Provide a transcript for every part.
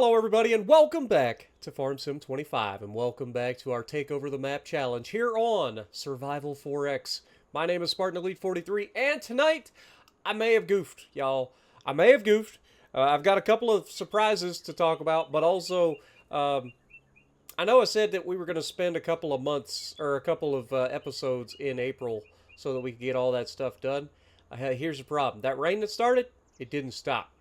Hello everybody and welcome back to Farm Sim 25 and welcome back to our Take Over the Map challenge here on Survival 4X. My name is Spartan Elite 43 and tonight I may have goofed, y'all. I may have goofed. I've got a couple of surprises to talk about, but also I know I said that we were going to spend a couple of months or a couple of episodes in April so that we could get all that stuff done. Here's the problem. That rain that started, it didn't stop.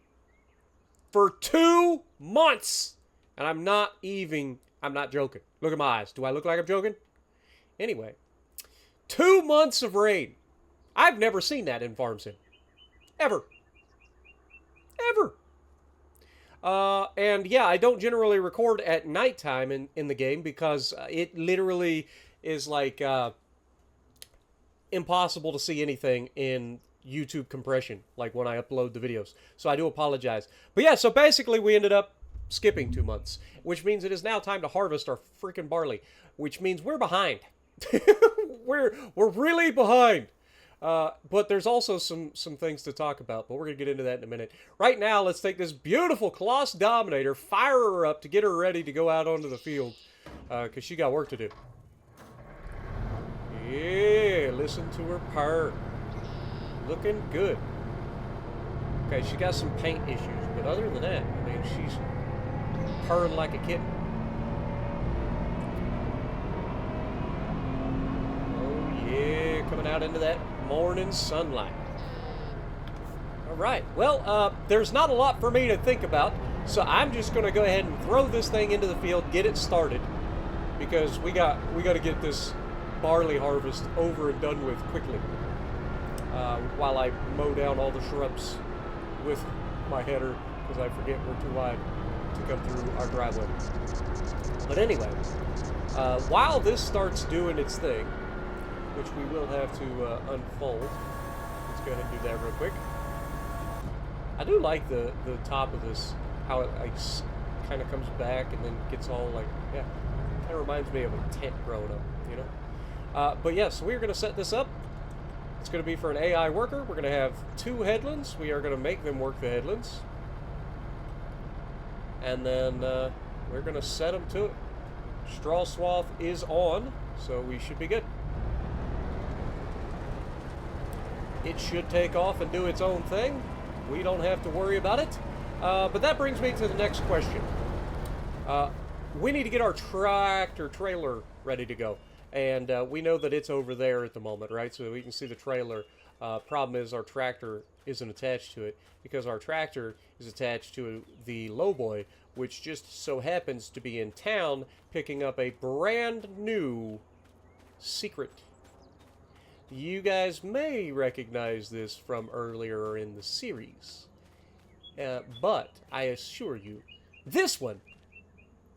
For 2 months. And I'm not joking. Look at my eyes. Do I look like I'm joking? Anyway, 2 months of rain. I've never seen that in Farm Sim. Ever. Ever. And yeah, I don't generally record at nighttime in the game because it literally is like impossible to see anything in YouTube compression, like when I upload the videos. So I do apologize. But yeah, so basically we ended up skipping 2 months, which means it is now time to harvest our freaking barley, which means we're behind. we're really behind. But there's also some things to talk about, but we're going to get into that in a minute. Right now, let's take this beautiful Colossus Dominator, fire her up to get her ready to go out onto the field, because she got work to do. Yeah, listen to her purr. Looking good. Okay, she got some paint issues, but other than that, I mean, she's purring like a kitten. Oh yeah, coming out into that morning sunlight. All right, well, there's not a lot for me to think about, so I'm just going to go ahead and throw this thing into the field, get it started, because we got to get this barley harvest over and done with quickly. While I mow down all the shrubs with my header, because I forget we're too wide to come through our driveway. But anyway, while this starts doing its thing, which we will have to unfold, let's go ahead and do that real quick. I do like the top of this, how it like kind of comes back and then gets all like, yeah, kind of reminds me of a tent growing up, you know? But yeah, so we're going to set this up. It's going to be for an AI worker. We're going to have 2 headlands. We are going to make them work the headlands. And then we're going to set them to it. Straw swath is on, so we should be good. It should take off and do its own thing. We don't have to worry about it. But that brings me to the next question. We need to get our tractor trailer ready to go. And we know that it's over there at the moment, right? So we can see the trailer. Problem is our tractor isn't attached to it because our tractor is attached to the lowboy, which just so happens to be in town picking up a brand new secret. You guys may recognize this from earlier in the series. But I assure you, this one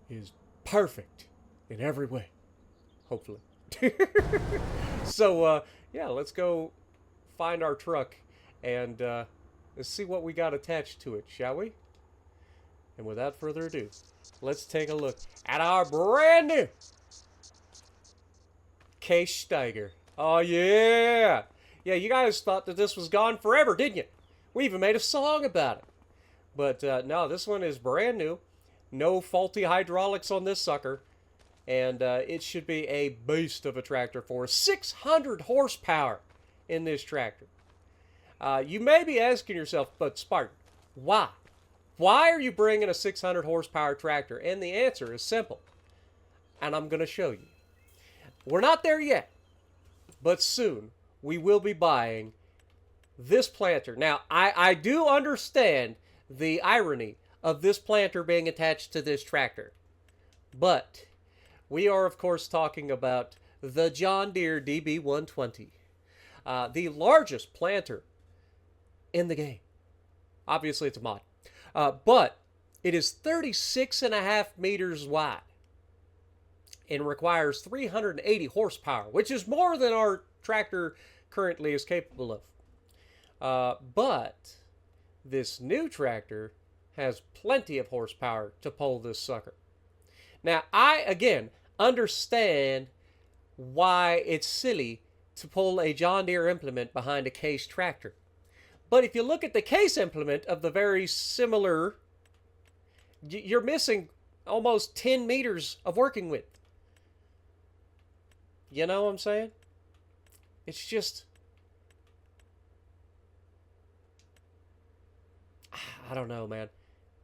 is perfect in every way. Hopefully. So, yeah, let's go find our truck and let's see what we got attached to it, shall we? And without further ado, let's take a look at our brand new Case Steiger. Oh, yeah. Yeah, you guys thought that this was gone forever, didn't you? We even made a song about it. But, no, this one is brand new. No faulty hydraulics on this sucker. And it should be a beast of a tractor for 600 horsepower in this tractor. You may be asking yourself, but Spartan, why? Why are you bringing a 600 horsepower tractor? And the answer is simple. And I'm going to show you. We're not there yet. But soon we will be buying this planter. Now, I do understand the irony of this planter being attached to this tractor. But we are, of course, talking about the John Deere DB120, the largest planter in the game. Obviously, it's a mod. But it is 36.5 meters wide and requires 380 horsepower, which is more than our tractor currently is capable of. But this new tractor has plenty of horsepower to pull this sucker. Now, again, understand why it's silly to pull a John Deere implement behind a Case tractor. But if you look at the Case implement of the very similar You're missing almost 10 meters of working width. You know what I'm saying? It's just... I don't know, man.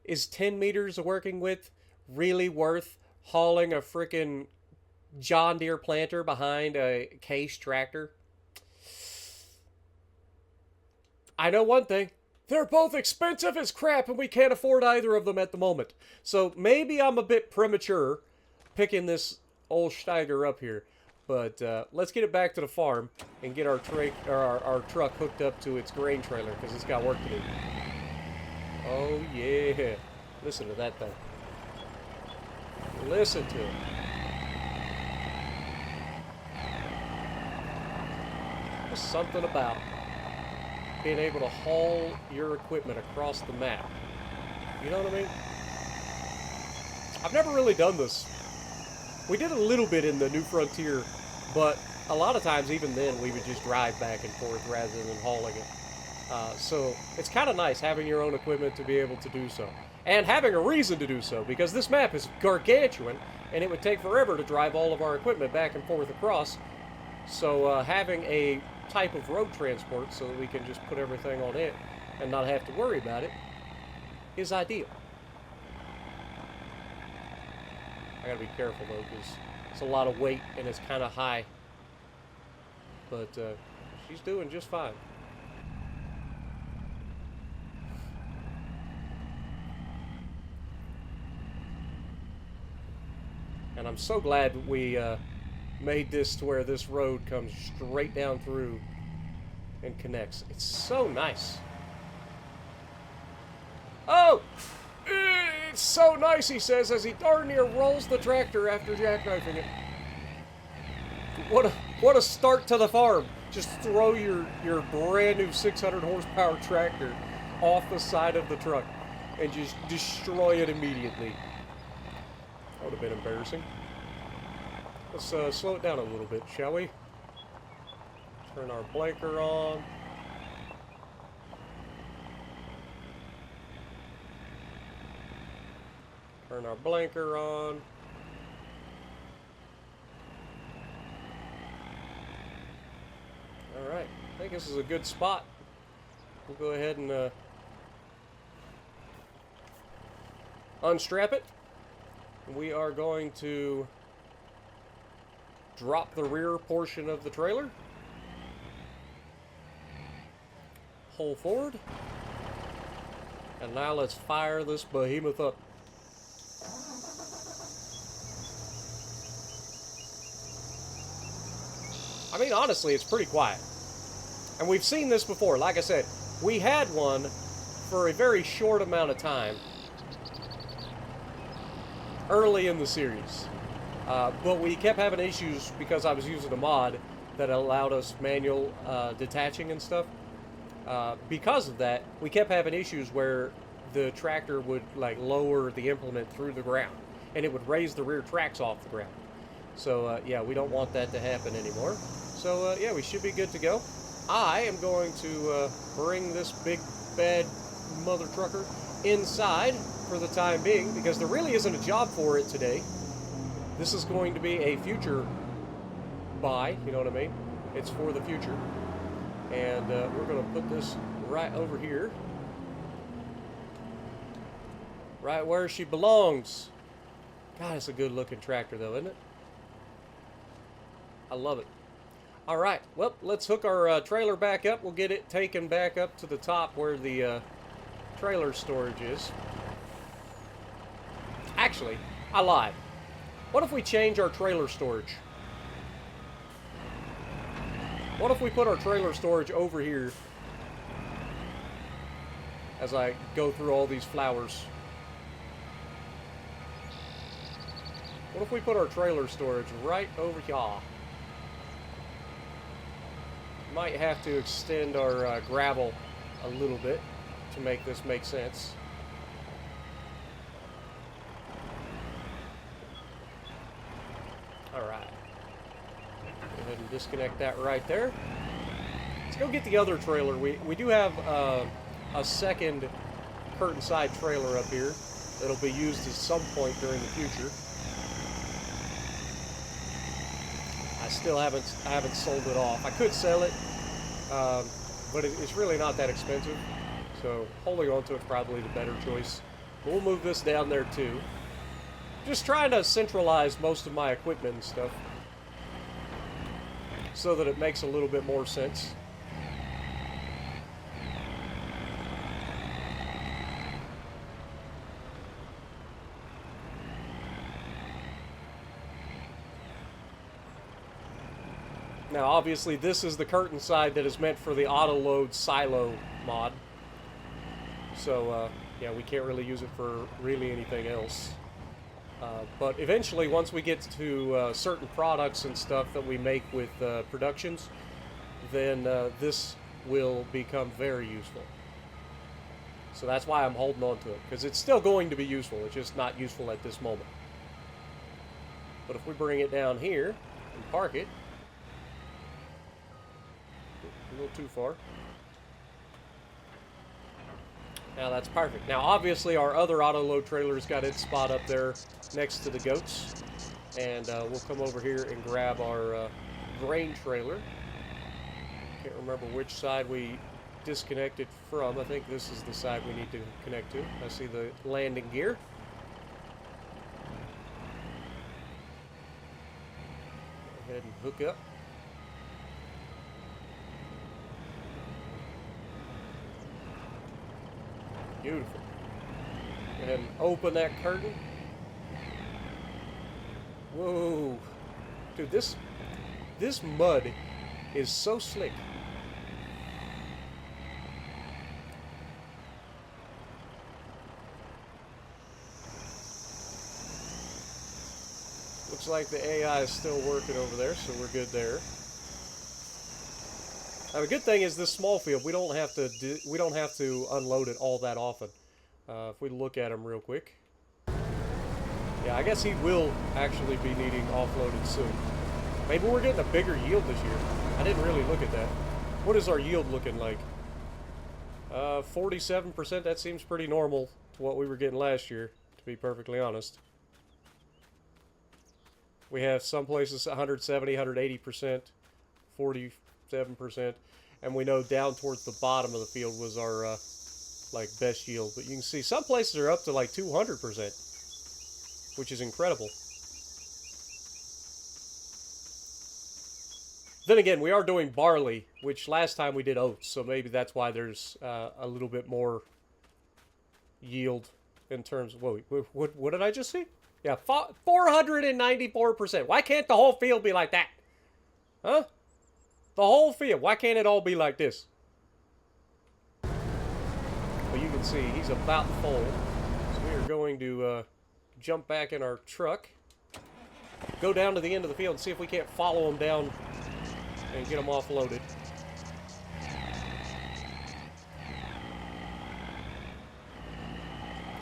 Is 10 meters of working width really worth hauling a freaking John Deere planter behind a Case tractor? I know one thing. They're both expensive as crap and we can't afford either of them at the moment. So maybe I'm a bit premature picking this old Steiger up here. But let's get it back to the farm and get our truck hooked up to its grain trailer because it's got work to do. Oh, yeah. Listen to that thing. Listen to it. There's something about being able to haul your equipment across the map. You know what I mean? I've never really done this. We did a little bit in the New Frontier, but a lot of times even then we would just drive back and forth rather than hauling it. So it's kind of nice having your own equipment to be able to do so. And having a reason to do so, because this map is gargantuan and it would take forever to drive all of our equipment back and forth across. So having a type of road transport so that we can just put everything on it and not have to worry about it is ideal. I gotta be careful though, because it's a lot of weight and it's kind of high. But she's doing just fine. And I'm so glad we made this to where this road comes straight down through and connects. It's so nice. Oh! It's so nice, he says, as he darn near rolls the tractor after jackknifing it. What a start to the farm. Just throw your brand new 600 horsepower tractor off the side of the truck and just destroy it immediately. That would have been embarrassing. Let's slow it down a little bit, shall we? Turn our blinker on. Turn our blinker on. Alright, I think this is a good spot. We'll go ahead and unstrap it. We are going to drop the rear portion of the trailer. Pull forward. And now let's fire this behemoth up. I mean, honestly, it's pretty quiet. And we've seen this before. Like I said, we had one for a very short amount of time early in the series. But we kept having issues because I was using a mod that allowed us manual detaching and stuff. Because of that, we kept having issues where the tractor would like lower the implement through the ground and it would raise the rear tracks off the ground. So yeah, we don't want that to happen anymore. So yeah, we should be good to go. I am going to bring this big bad mother trucker inside for the time being because there really isn't a job for it today. This is going to be a future buy, you know what I mean? It's for the future. And we're going to put this right over here. Right where she belongs. God, it's a good looking tractor though, isn't it? I love it. Alright, well, let's hook our trailer back up. We'll get it taken back up to the top where the trailer storage is. Actually, I lied. What if we change our trailer storage? What if we put our trailer storage over here as I go through all these flowers? What if we put our trailer storage right over here? Might have to extend our gravel a little bit to make this make sense. Alright. Go ahead and disconnect that right there. Let's go get the other trailer. We do have a second curtain side trailer up here. It'll be used at some point during the future. I haven't sold it off. I could sell it, but it's really not that expensive. So holding on to it's probably the better choice. But we'll move this down there too. Just trying to centralize most of my equipment and stuff so that it makes a little bit more sense. Now, obviously, this is the curtain side that is meant for the auto-load silo mod. So, yeah, we can't really use it for really anything else. But eventually, once we get to certain products and stuff that we make with productions, then this will become very useful. So that's why I'm holding on to it, because it's still going to be useful. It's just not useful at this moment. But if we bring it down here and park it, a little too far. Now that's perfect. Now obviously our other auto-load trailer's got its spot up there next to the goats. And we'll come over here and grab our grain trailer. Can't remember which side we disconnected from. I think this is the side we need to connect to. I see the landing gear. Go ahead and hook up. Beautiful. Go ahead and open that curtain. Whoa. Dude, this mud is so slick. Looks like the AI is still working over there, so we're good there. Now, the good thing is this small field, we don't have to unload it all that often. If we look at him real quick. Yeah, I guess he will actually be needing offloaded soon. Maybe we're getting a bigger yield this year. I didn't really look at that. What is our yield looking like? 47%, that seems pretty normal to what we were getting last year, to be perfectly honest. We have some places 170, 180%, 47%, and we know down towards the bottom of the field was our like best yield. But you can see some places are up to like 200%, which is incredible. Then again, we are doing barley, which last time we did oats, so maybe that's why there's a little bit more yield in terms of... Whoa, what did I just see? Yeah, 494%. Why can't the whole field be like that? Huh? The whole field. Why can't it all be like this? Well, you can see he's about full. So we are going to jump back in our truck, go down to the end of the field and see if we can't follow him down and get them offloaded.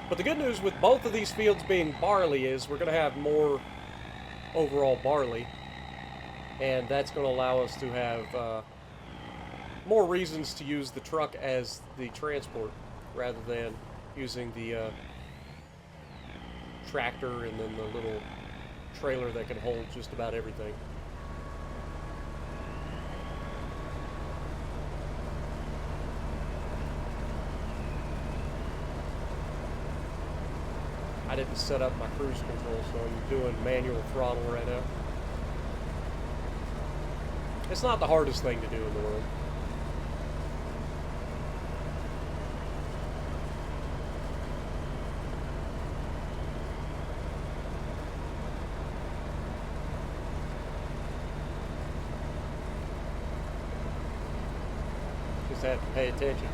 But the good news with both of these fields being barley is we're going to have more overall barley. And that's going to allow us to have more reasons to use the truck as the transport rather than using the tractor and then the little trailer that can hold just about everything. I didn't set up my cruise control, so I'm doing manual throttle right now. It's not the hardest thing to do in the world. Just have to pay attention.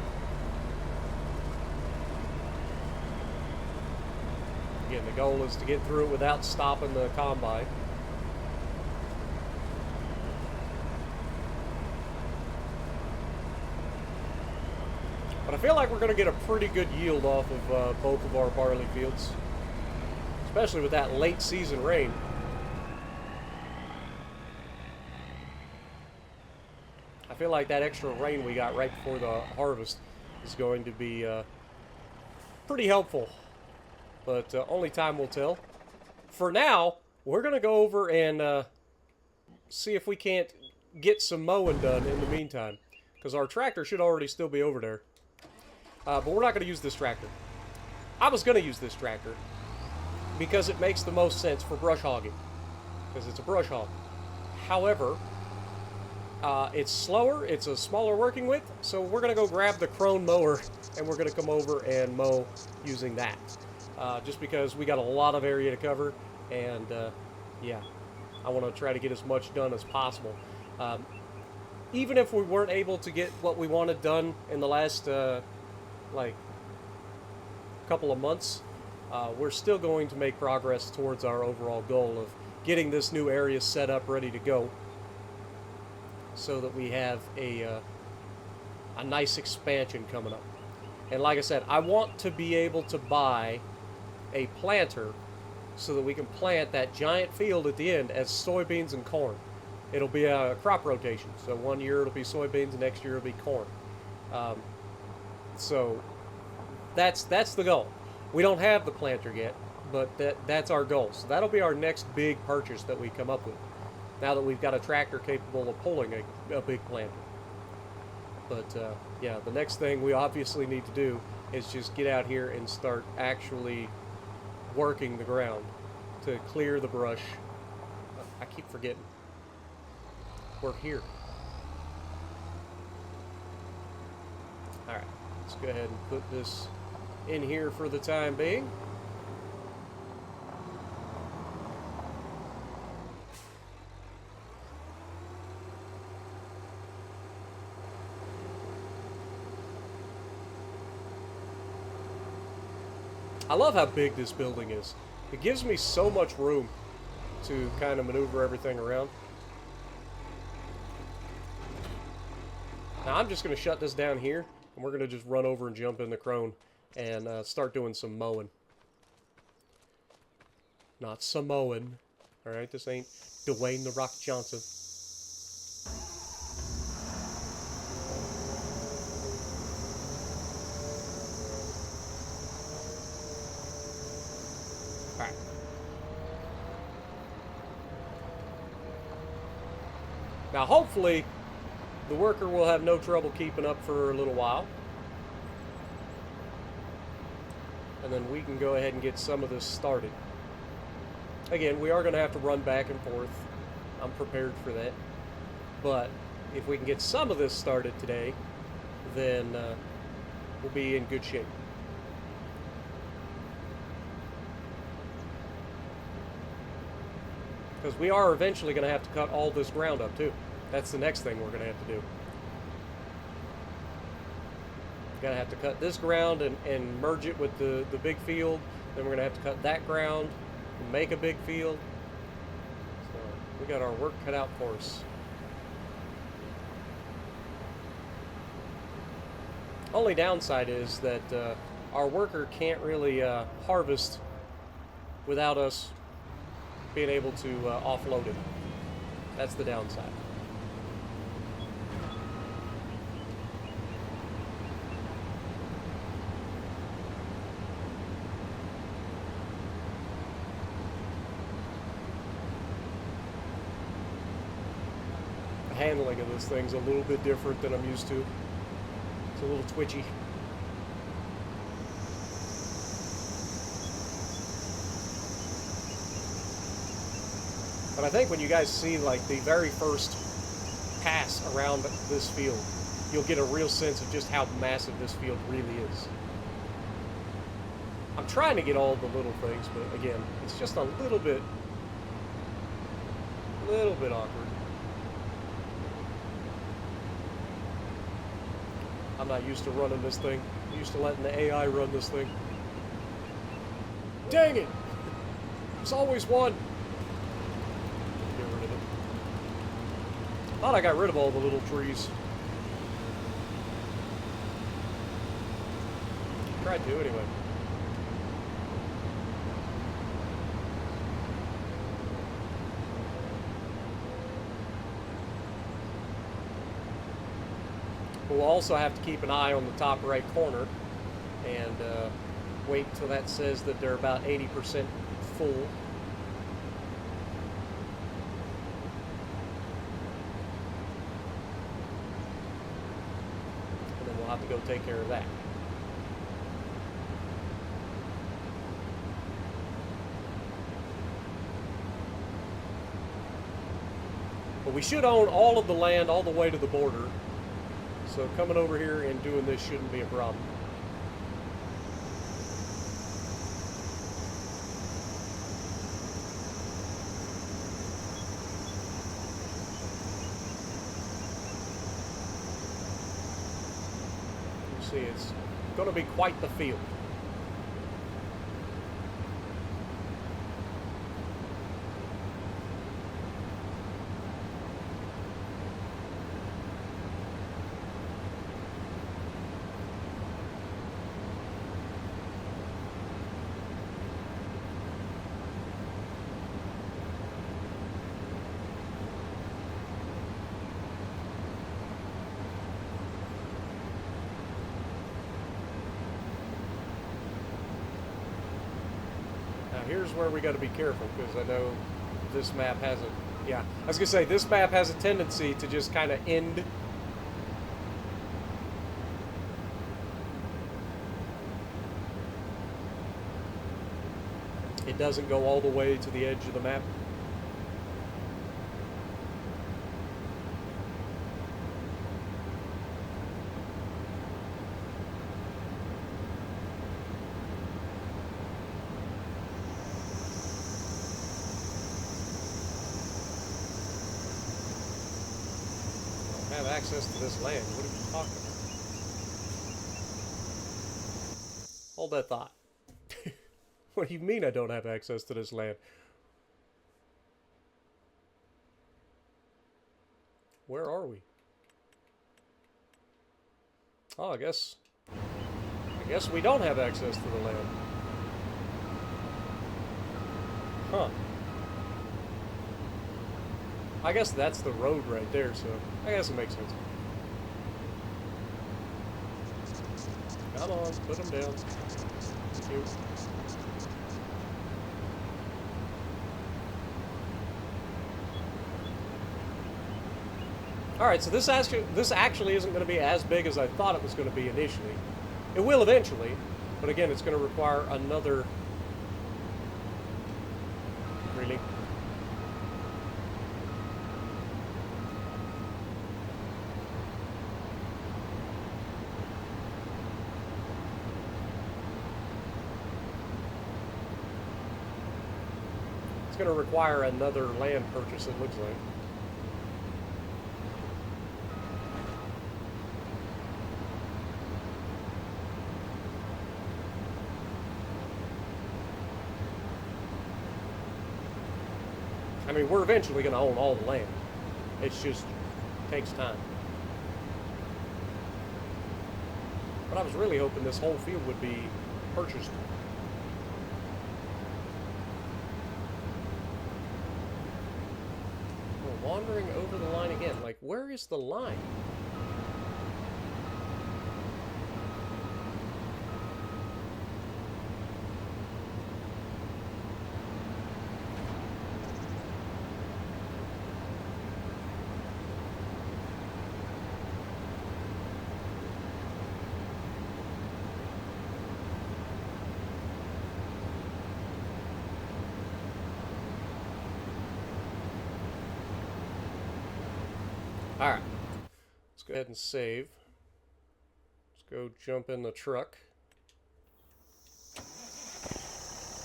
Again, the goal is to get through it without stopping the combine. But I feel like we're going to get a pretty good yield off of both of our barley fields, especially with that late season rain. I feel like that extra rain we got right before the harvest is going to be pretty helpful. but only time will tell. For now, we're going to go over and see if we can't get some mowing done in the meantime, because our tractor should already still be over there. But we're not going to use this tractor. I was going to use this tractor because it makes the most sense for brush hogging, because it's a brush hog. However, it's slower, it's a smaller working width, so we're going to go grab the Krone mower and we're going to come over and mow using that. Just because we got a lot of area to cover, and yeah, I want to try to get as much done as possible. Even if we weren't able to get what we wanted done in the last like couple of months, we're still going to make progress towards our overall goal of getting this new area set up, ready to go, so that we have a nice expansion coming up. And like I said, I want to be able to buy a planter so that we can plant that giant field at the end as soybeans and corn. It'll be a crop rotation. So one year it'll be soybeans, the next year it'll be corn. So that's the goal. We don't have the planter yet, but that's our goal. So that'll be our next big purchase that we come up with, now that we've got a tractor capable of pulling a big planter. But yeah, the next thing we obviously need to do is just get out here and start actually working the ground to clear the brush. I keep forgetting. We're here. Alright, let's go ahead and put this in here for the time being. I love how big this building is. It gives me so much room to kind of maneuver everything around. Now I'm just going to shut this down here, and we're going to just run over and jump in the Krone and start doing some mowing. Not Samoan. Alright, this ain't Dwayne The Rock Johnson. Alright. Now hopefully the worker will have no trouble keeping up for a little while. And then we can go ahead and get some of this started. Again, we are going to have to run back and forth. I'm prepared for that. But if we can get some of this started today, then we'll be in good shape. Because we are eventually going to have to cut all this ground up too. That's the next thing we're going to have to do. Going to have to cut this ground and merge it with the big field. Then we're going to have to cut that ground and make a big field. So we got our work cut out for us. Only downside is that our worker can't really harvest without us being able to offload it. That's the downside. The handling of this thing's a little bit different than I'm used to. It's a little twitchy. But I think when you guys see like the very first pass around this field, you'll get a real sense of just how massive this field really is. I'm trying to get all the little things, but again, it's just a little bit awkward. I'm not used to running this thing. I'm used to letting the AI run this thing. Dang it! There's always one. Get rid of it. Thought I got rid of all the little trees. Tried to anyway. We'll also have to keep an eye on the top right corner and Wait till that says that they're about 80% full. And then we'll have to go take care of that. But we should own all of the land all the way to the border. So coming over here and doing this shouldn't be a problem. You see, it's going to be quite the field. Here's where we got to be careful, because I know this map has a, yeah, I was going to say, this map has a tendency to just kind of end. It doesn't go all the way to the edge of the map. Have access to this land. What are you talking about? Hold that thought. What do you mean I don't have access to this land? Where are we? Oh, I guess we don't have access to the land. Huh. I guess that's the road right there, so I guess it makes sense. Come on, put them down. Cute. Alright, so this actually isn't going to be as big as I thought it was going to be initially. It will eventually, but again, it's going to require another... Really? It's going to require another land purchase, it looks like. I mean, we're eventually going to own all the land. It just takes time. But I was really hoping this whole field would be purchased. We're wandering over the line again. Like, where is the line? Alright, let's go ahead and save. Let's go jump in the truck.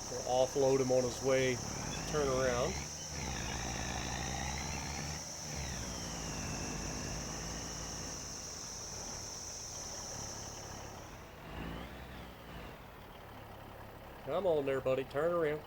We'll offload him on his way to turn around. Come on there, buddy, turn around.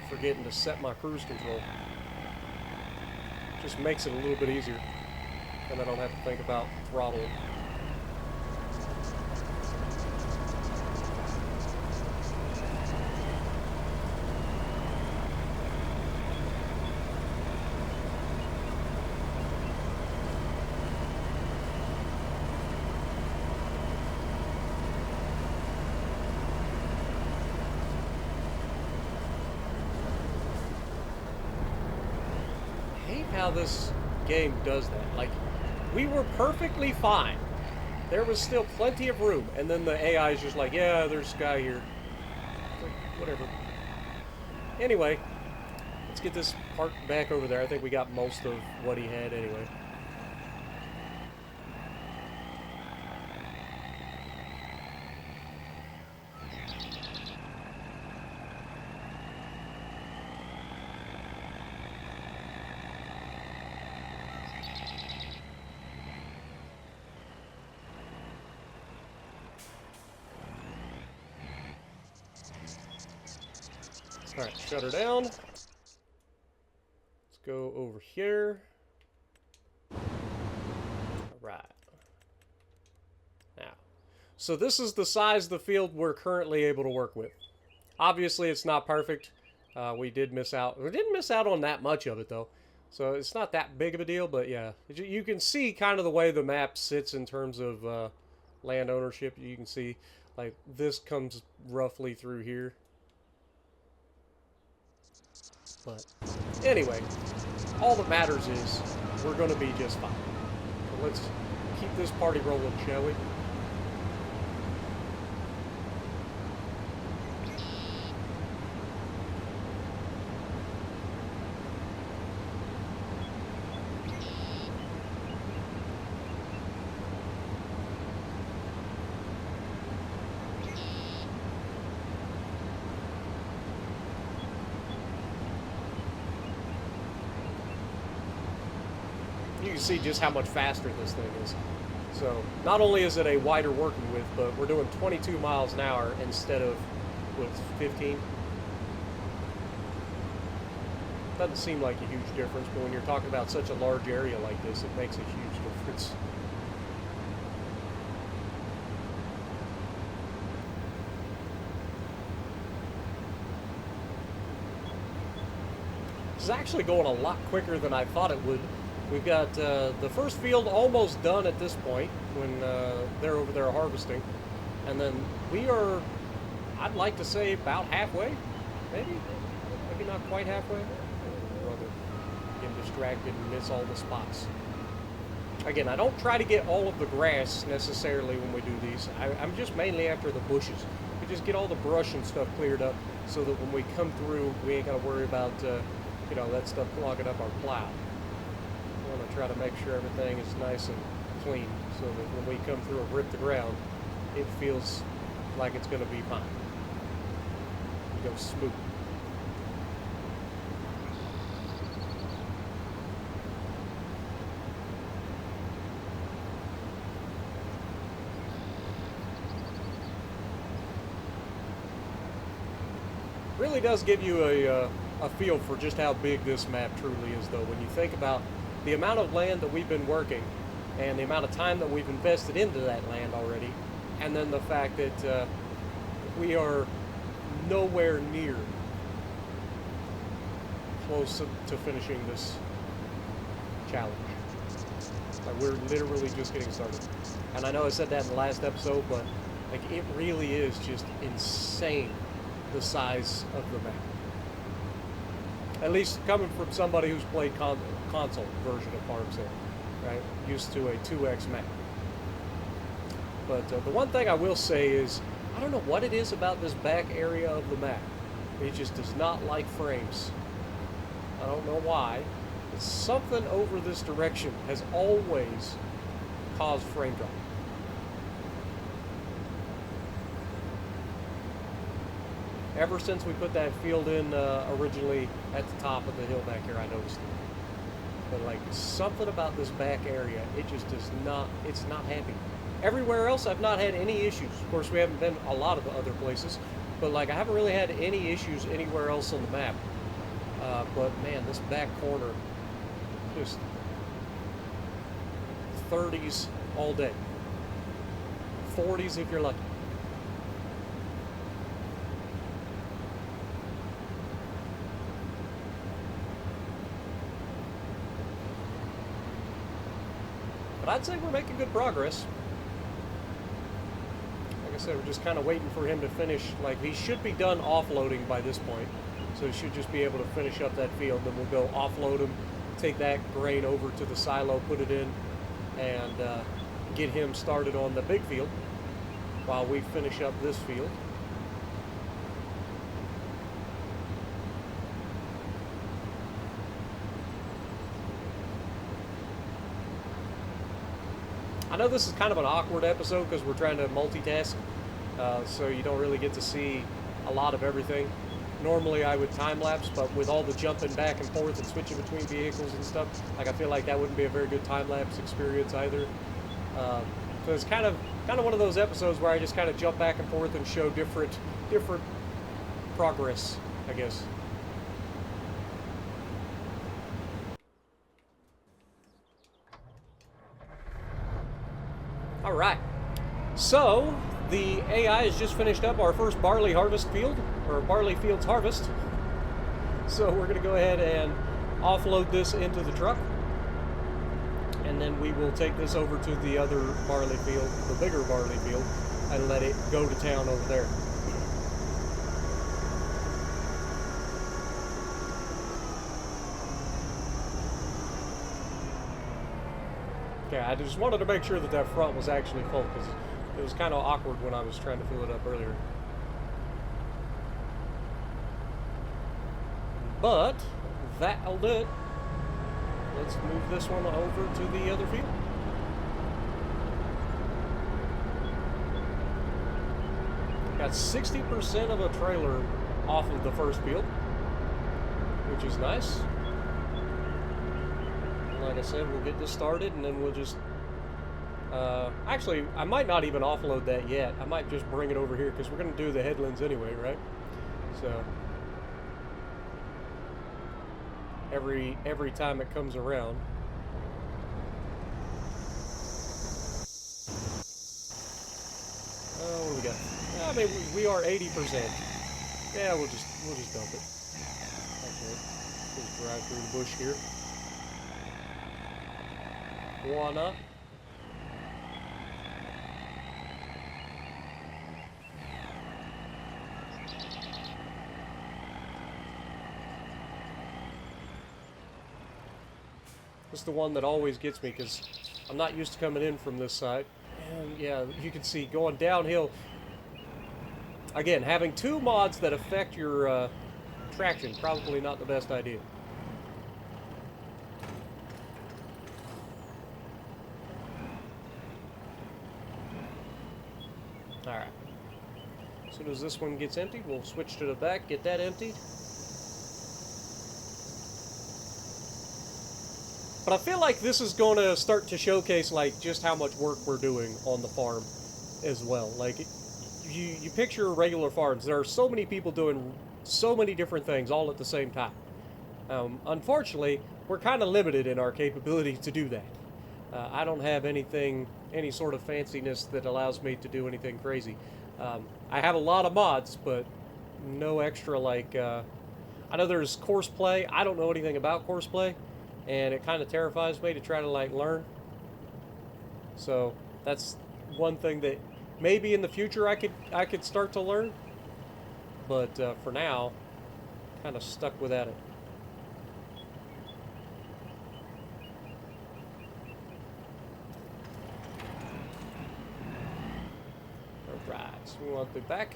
forgetting to set my cruise control. Just makes it a little bit easier, and I don't have to think about throttling. How this game does that. Like, we were perfectly fine. There was still plenty of room, and then the AI is just like, yeah, there's a guy here. Like, whatever. Anyway, let's get this parked back over there. I think we got most of what he had anyway. Alright, shut her down. Let's go over here. Alright. Now, so this is the size of the field we're currently able to work with. Obviously, it's not perfect. We did miss out. We didn't miss out on that much of it, though. So it's not that big of a deal, but yeah. You can see kind of the way the map sits in terms of land ownership. You can see, like, this comes roughly through here. But anyway, all that matters is we're going to be just fine. So let's keep this party rolling, shall we? You can see just how much faster this thing is. So not only is it a wider working width, but we're doing 22 miles an hour instead of, what, 15? Doesn't seem like a huge difference, but when you're talking about such a large area like this, it makes a huge difference. This is actually going a lot quicker than I thought it would. We've got the first field almost done at this point when they're over there harvesting. And then we are, I'd like to say, about halfway. Maybe not quite halfway. Rather get distracted and miss all the spots. Again, I don't try to get all of the grass necessarily when we do these. I'm just mainly after the bushes. We just get all the brush and stuff cleared up so that when we come through, we ain't got to worry about, you know, that stuff clogging up our plow. I want to try to make sure everything is nice and clean so that when we come through and rip the ground, it feels like it's going to be fine. It goes smooth. Really does give you a feel for just how big this map truly is, though, when you think about the amount of land that we've been working and the amount of time that we've invested into that land already, and then the fact that we are nowhere near close to finishing this challenge. Like, we're literally just getting started. And I know I said that in the last episode, but like, it really is just insane, the size of the map. At least coming from somebody who's played console version of Farmstead, right? Used to a 2x map. But the one thing I will say is, I don't know what it is about this back area of the map. It just does not like frames. I don't know why. It's something over this direction has always caused frame drop. Ever since we put that field in originally at the top of the hill back here, I noticed it. But like, something about this back area, it just does not, it's not happy. Everywhere else, I've not had any issues. Of course, we haven't been a lot of the other places, but like, I haven't really had any issues anywhere else on the map. But man, this back corner, just 30s all day. 40s if you're lucky. But I'd say we're making good progress. Like I said, we're just kind of waiting for him to finish. Like, he should be done offloading by this point. So he should just be able to finish up that field. Then we'll go offload him, take that grain over to the silo, put it in, and get him started on the big field while we finish up this field. I know this is kind of an awkward episode because we're trying to multitask, so you don't really get to see a lot of everything. Normally I would time lapse, but with all the jumping back and forth and switching between vehicles and stuff, like I feel like that wouldn't be a very good time lapse experience either. So it's kind of one of those episodes where I just kind of jump back and forth and show different progress, I guess. All right. So the AI has just finished up our first barley harvest field, or barley fields harvest. So we're going to go ahead and offload this into the truck. And then we will take this over to the other barley field, the bigger barley field, and let it go to town over there. Okay, I just wanted to make sure that that front was actually full, because it was kind of awkward when I was trying to fill it up earlier. But that'll do it. Let's move this one over to the other field. Got 60% of a trailer off of the first field, which is nice. Like I said, we'll get this started and then we'll just actually, I might not even offload that yet. I might just bring it over here because we're going to do the headlands anyway, right? So every time it comes around. What do we got? I mean, we are 80%. Yeah, we'll just dump it. Okay, just drive through the bush here. One up. This is the one that always gets me because I'm not used to coming in from this side. And yeah, you can see going downhill. Again, having two mods that affect your traction, probably not the best idea. Alright. As soon as this one gets empty, we'll switch to the back, get that emptied. But I feel like this is going to start to showcase like just how much work we're doing on the farm as well. Like, you picture regular farms. There are so many people doing so many different things all at the same time. Unfortunately, we're kind of limited in our capability to do that. I don't have any sort of fanciness that allows me to do anything crazy. I have a lot of mods, but no extra, like, I know there's course play. I don't know anything about course play, and it kind of terrifies me to try to, like, learn. So that's one thing that maybe in the future I could start to learn, but for now, kind of stuck without it. Alright, so we want the back.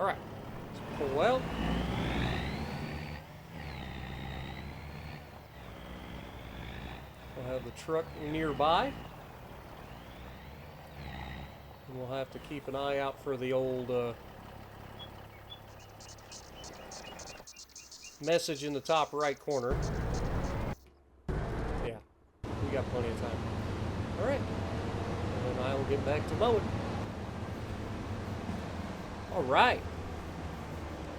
Alright. Let's pull out. We'll have the truck nearby. And we'll have to keep an eye out for the old message in the top right corner. Yeah, we got plenty of time. Alright. And then I will get back to mowing. Alright.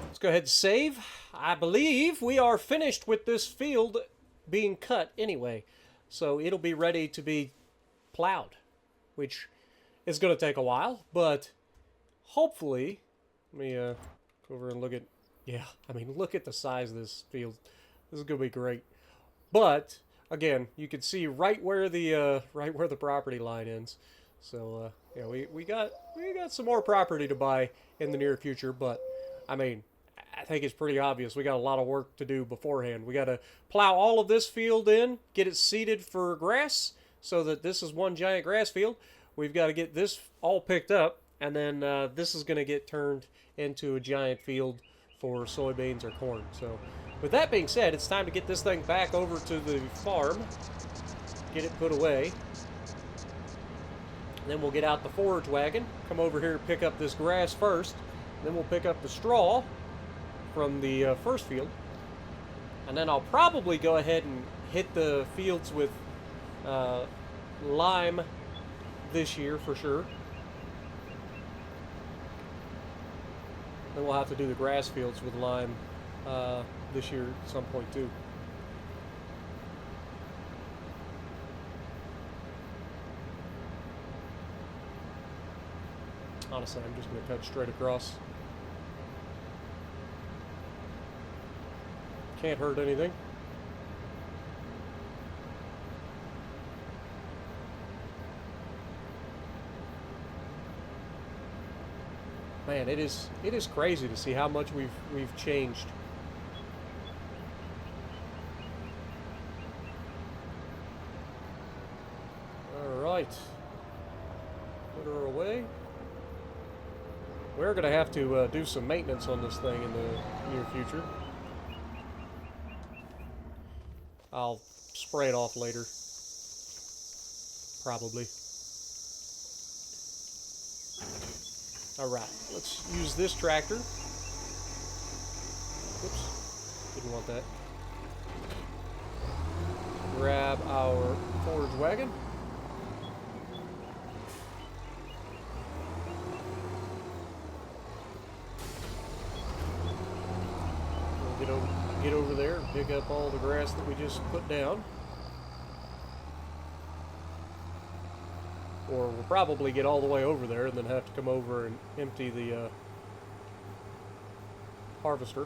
Let's go ahead and save. I believe we are finished with this field being cut anyway. So it'll be ready to be plowed, which is going to take a while, but hopefully, let me go over and look at, yeah, I mean, look at the size of this field. This is going to be great. But again, you can see right where the property line ends. So yeah, we got some more property to buy in the near future, but I mean, I think it's pretty obvious we got a lot of work to do beforehand. We got to plow all of this field in, get it seeded for grass, so that this is one giant grass field. We've got to get this all picked up, and then this is going to get turned into a giant field for soybeans or corn. So with that being said, it's time to get this thing back over to the farm, get it put away. Then we'll get out the forage wagon, come over here and pick up this grass first. Then we'll pick up the straw from the first field. And then I'll probably go ahead and hit the fields with lime this year for sure. Then we'll have to do the grass fields with lime this year at some point too. Honestly, I'm just going to cut straight across. Can't hurt anything. Man, it is crazy to see how much we've changed. All right. Put her away. We're going to have to do some maintenance on this thing in the near future. I'll spray it off later. Probably. Alright, let's use this tractor. Whoops, didn't want that. Grab our forage wagon. Get over there and pick up all the grass that we just put down. Or we'll probably get all the way over there and then have to come over and empty the harvester.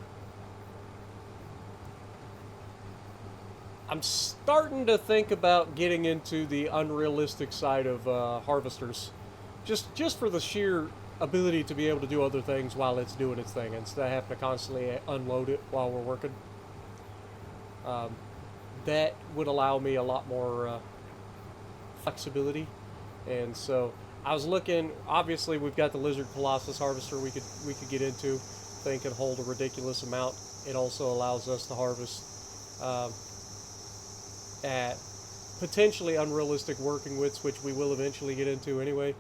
I'm starting to think about getting into the unrealistic side of harvesters. Just for the sheer ability to be able to do other things while it's doing its thing instead of having to constantly unload it while we're working. That would allow me a lot more flexibility. And so I was looking, obviously we've got the Lizard Colossus harvester we could get into. Thing can hold a ridiculous amount. It also allows us to harvest at potentially unrealistic working widths, which we will eventually get into anyway,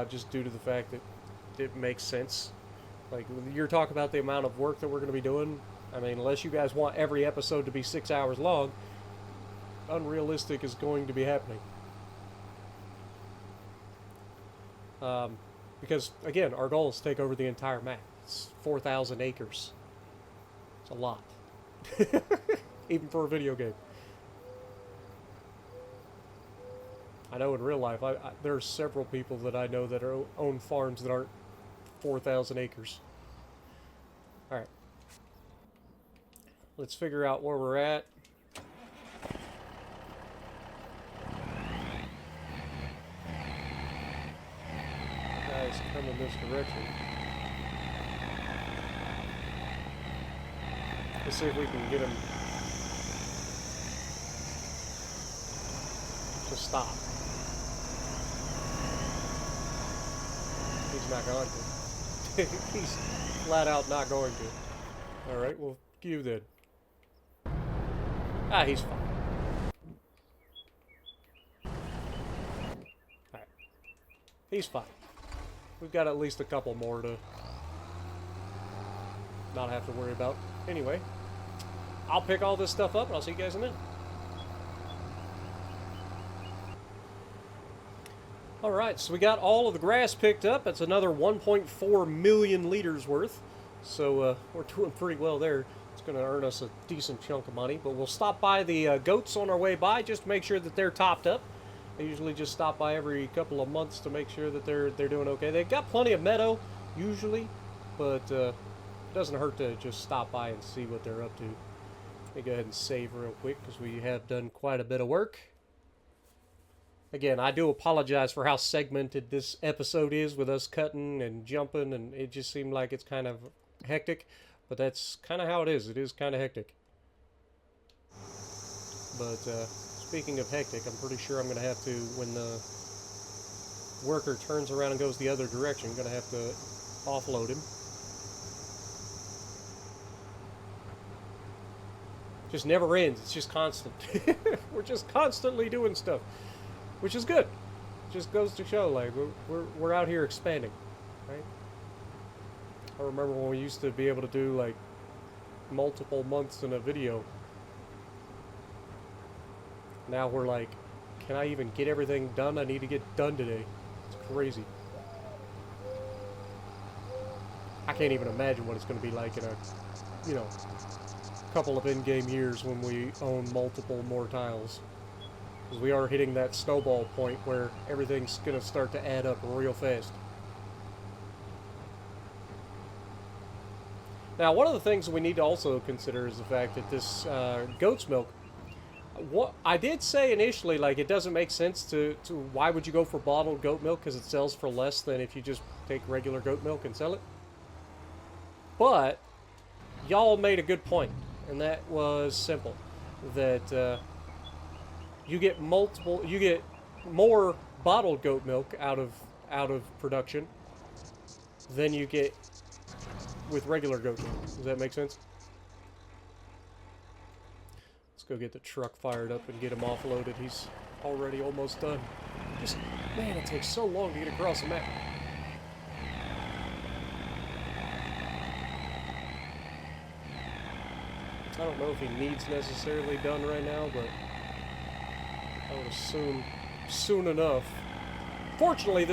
just due to the fact that it makes sense. Like, you're talking about the amount of work that we're going to be doing. I mean, unless you guys want every episode to be 6 hours long, unrealistic is going to be happening. Because, again, our goal is to take over the entire map. It's 4,000 acres. It's a lot. Even for a video game. I know in real life, there are several people that I know that own farms that aren't 4,000 acres. Alright. Let's figure out where we're at. Guys come in this direction. Let's see if we can get him to stop. He's not going to. He's flat out not going to. Alright, well, you then. Ah, he's fine. Alright. He's fine. We've got at least a couple more to not have to worry about. Anyway, I'll pick all this stuff up and I'll see you guys in a minute. Alright, so we got all of the grass picked up. That's another 1.4 million liters worth. So we're doing pretty well there. It's going to earn us a decent chunk of money. But we'll stop by the goats on our way by just to make sure that they're topped up. I usually just stop by every couple of months to make sure that they're doing okay. They've got plenty of meadow, usually. But it doesn't hurt to just stop by and see what they're up to. Let me go ahead and save real quick because we have done quite a bit of work. Again, I do apologize for how segmented this episode is with us cutting and jumping, and it just seemed like it's kind of hectic, but that's kind of how it is. It is kind of hectic. But speaking of hectic, I'm pretty sure I'm going to have to, when the worker turns around and goes the other direction, I'm going to have to offload him. Just never ends. It's just constant. We're just constantly doing stuff. Which is good. Just goes to show, like, we're out here expanding, right? I remember when we used to be able to do, like, multiple months in a video. Now we're like, can I even get everything done I need to get done today? It's crazy. I can't even imagine what it's going to be like in a, you know, couple of in-game years when we own multiple more tiles. Because we are hitting that snowball point where everything's going to start to add up real fast. Now, one of the things we need to also consider is the fact that this goat's milk, what I did say initially, like, it doesn't make sense to why would you go for bottled goat milk, because it sells for less than if you just take regular goat milk and sell it. But y'all made a good point, and that was simple, that you get more bottled goat milk out of production than you get with regular goat milk. Does that make sense? Let's go get the truck fired up and get him offloaded. He's already almost done. Just, man, it takes so long to get across the map. I don't know if he needs necessarily done right now, but I would assume soon enough. Fortunately,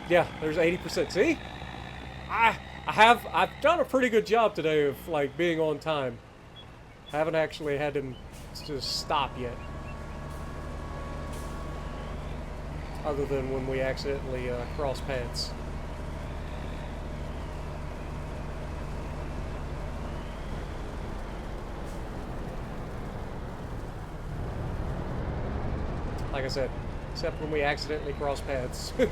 yeah, there's 80%. See? I've done a pretty good job today of, like, being on time. I haven't actually had him to stop yet. Other than when we accidentally cross paths. Like I said, except when we accidentally cross paths. We'll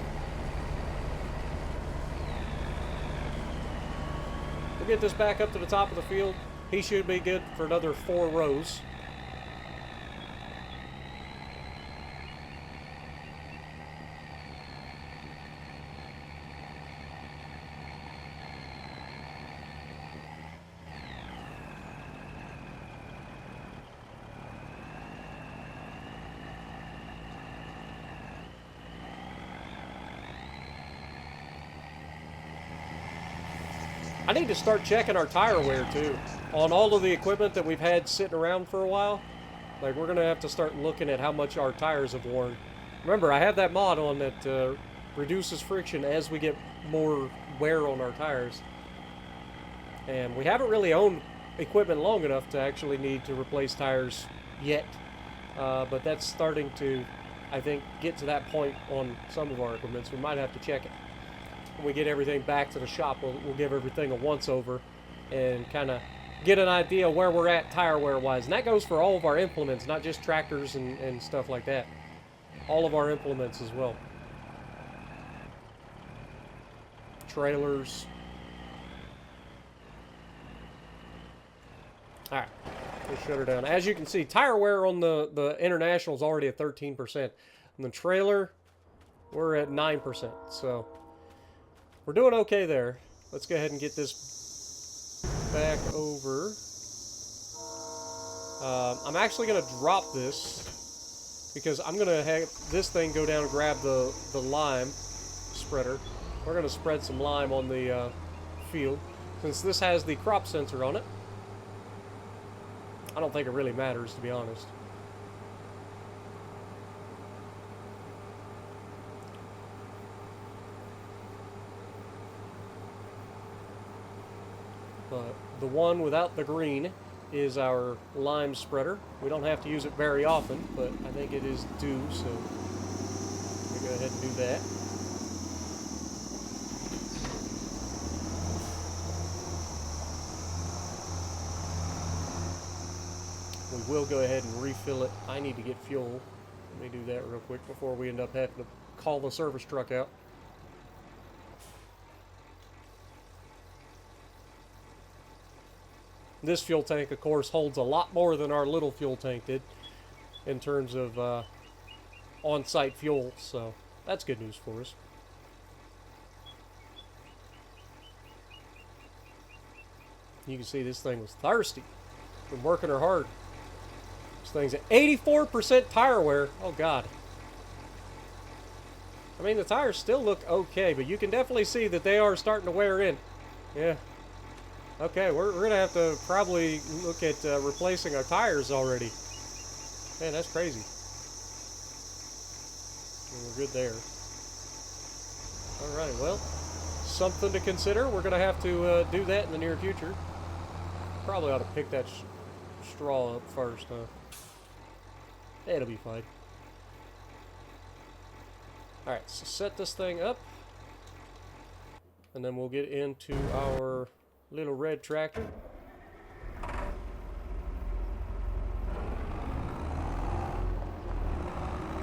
get this back up to the top of the field. He should be good for another 4 rows. I need to start checking our tire wear too. On all of the equipment that we've had sitting around for a while, like, we're going to have to start looking at how much our tires have worn. Remember, I have that mod on that reduces friction as we get more wear on our tires. And we haven't really owned equipment long enough to actually need to replace tires yet. But that's starting to, I think, get to that point on some of our equipment, so we might have to check it. When we get everything back to the shop, we'll give everything a once-over and kind of get an idea where we're at tire wear-wise. And that goes for all of our implements, not just tractors and stuff like that. All of our implements as well. Trailers. Alright, let's shut her down. As you can see, tire wear on the International is already at 13%. On the trailer, we're at 9%, so we're doing okay there. let's go ahead and get this back over. I'm actually going to drop this because I'm going to have this thing go down and grab the lime spreader. We're going to spread some lime on the field since this has the crop sensor on it. I don't think it really matters, to be honest. But the one without the green is our lime spreader. We don't have to use it very often, but I think it is due, so we'll go ahead and do that. We will go ahead and refill it. I need to get fuel. Let me do that real quick before we end up having to call the service truck out. This fuel tank, of course, holds a lot more than our little fuel tank did in terms of on-site fuel, so that's good news for us. You can see this thing was thirsty. Been working her hard. This thing's at 84% tire wear. Oh, God. I mean, the tires still look okay, but you can definitely see that they are starting to wear in. Yeah. Okay, we're going to have to probably look at replacing our tires already. Man, that's crazy. We're good there. Alright, well, something to consider. We're going to have to do that in the near future. Probably ought to pick that straw up first, huh? It'll be fine. Alright, so set this thing up. And then we'll get into our little red tractor.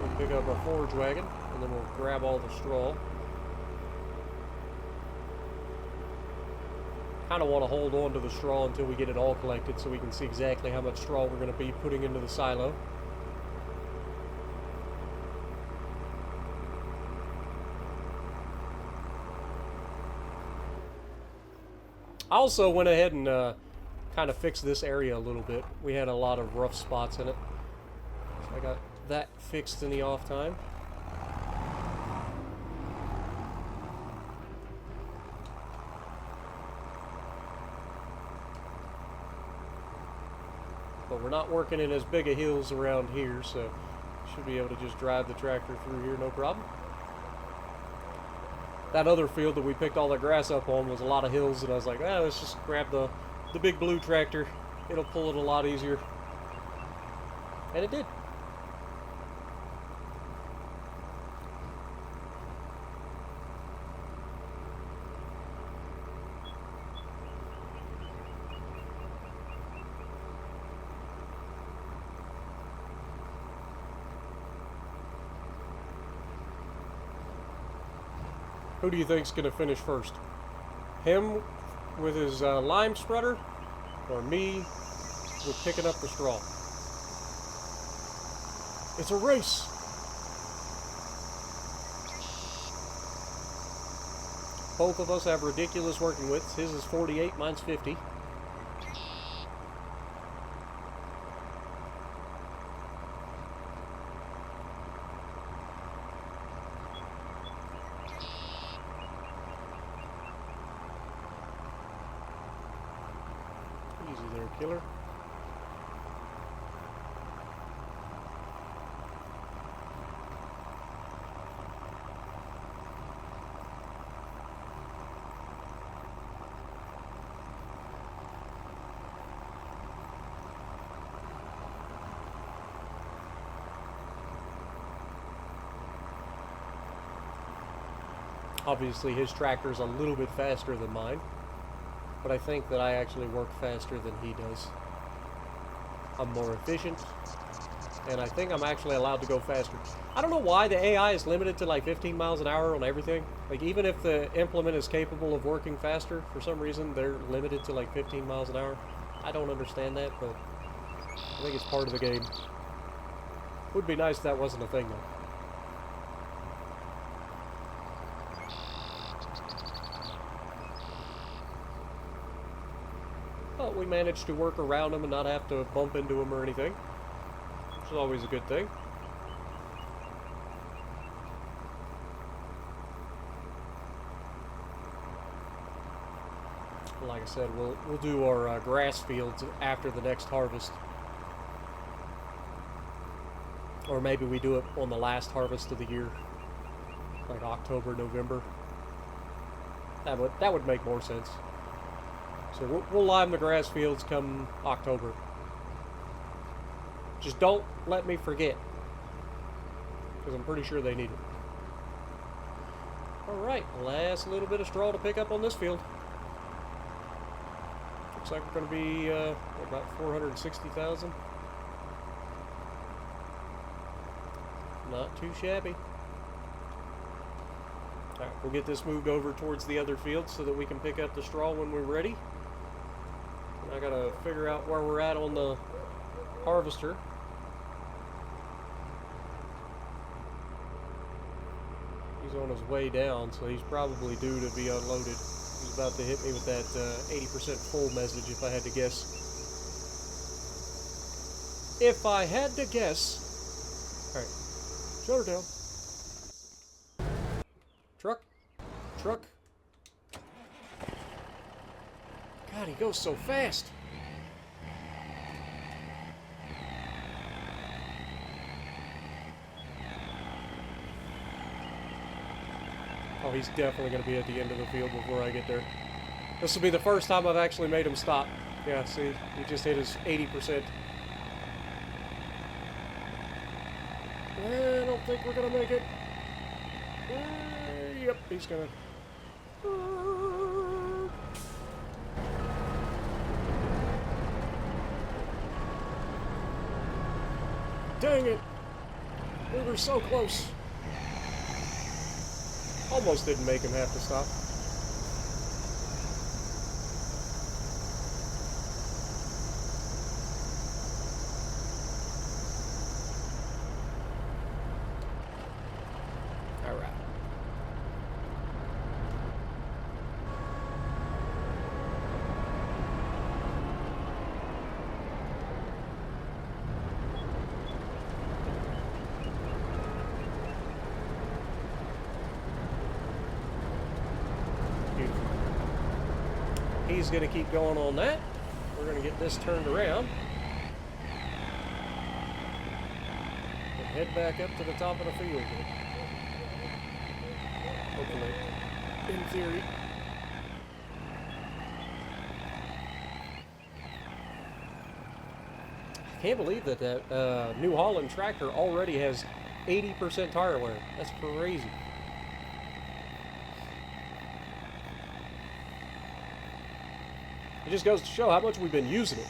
We'll pick up our forage wagon, and then we'll grab all the straw. Kind of want to hold on to the straw until we get it all collected so we can see exactly how much straw we're going to be putting into the silo. I also went ahead and kind of fixed this area a little bit. We had a lot of rough spots in it. So I got that fixed in the off time. But we're not working in as big a hills around here, so should be able to just drive the tractor through here, no problem. That other field that we picked all the grass up on was a lot of hills, and I was like, let's just grab the big blue tractor. It'll pull it a lot easier. And it did. Who do you think's going to finish first? Him with his lime spreader, or me with picking up the straw? It's a race. Both of us have ridiculous working widths. His is 48, mine's 50. Easy there, killer. Obviously his tractor is a little bit faster than mine, but I think that I actually work faster than he does. I'm more efficient, and I think I'm actually allowed to go faster. I don't know why the AI is limited to like 15 miles an hour on everything. Like, even if the implement is capable of working faster, for some reason they're limited to like 15 miles an hour. I don't understand that, but I think it's part of the game. Would be nice if that wasn't a thing though. we managed to work around them and not have to bump into them or anything, which is always a good thing. Like I said, we'll do our grass fields after the next harvest. Or maybe we do it on the last harvest of the year, like October, November. That would make more sense. So we'll lime the grass fields come October. Just don't let me forget, because I'm pretty sure they need it. Alright, last little bit of straw to pick up on this field. Looks like we're going to be about 460,000. Not too shabby. Alright, we'll get this moved over towards the other field so that we can pick up the straw when we're ready. And I gotta figure out where we're at on the harvester. He's on his way down, so he's probably due to be unloaded. He's about to hit me with that 80% full message if I had to guess. If I had to guess. Alright. Shut her down. Truck. Truck. God, he goes so fast. Oh, he's definitely going to be at the end of the field before I get there. This will be the first time I've actually made him stop. Yeah, see, he just hit his 80%. I don't think we're going to make it. Yep, he's going to... Dang it! We were so close. Almost didn't make him have to stop. All right. He's going to keep going on that. We're going to get this turned around and head back up to the top of the field. Hopefully, in theory. I can't believe that New Holland tractor already has 80% tire wear. That's crazy. It just goes to show how much we've been using it.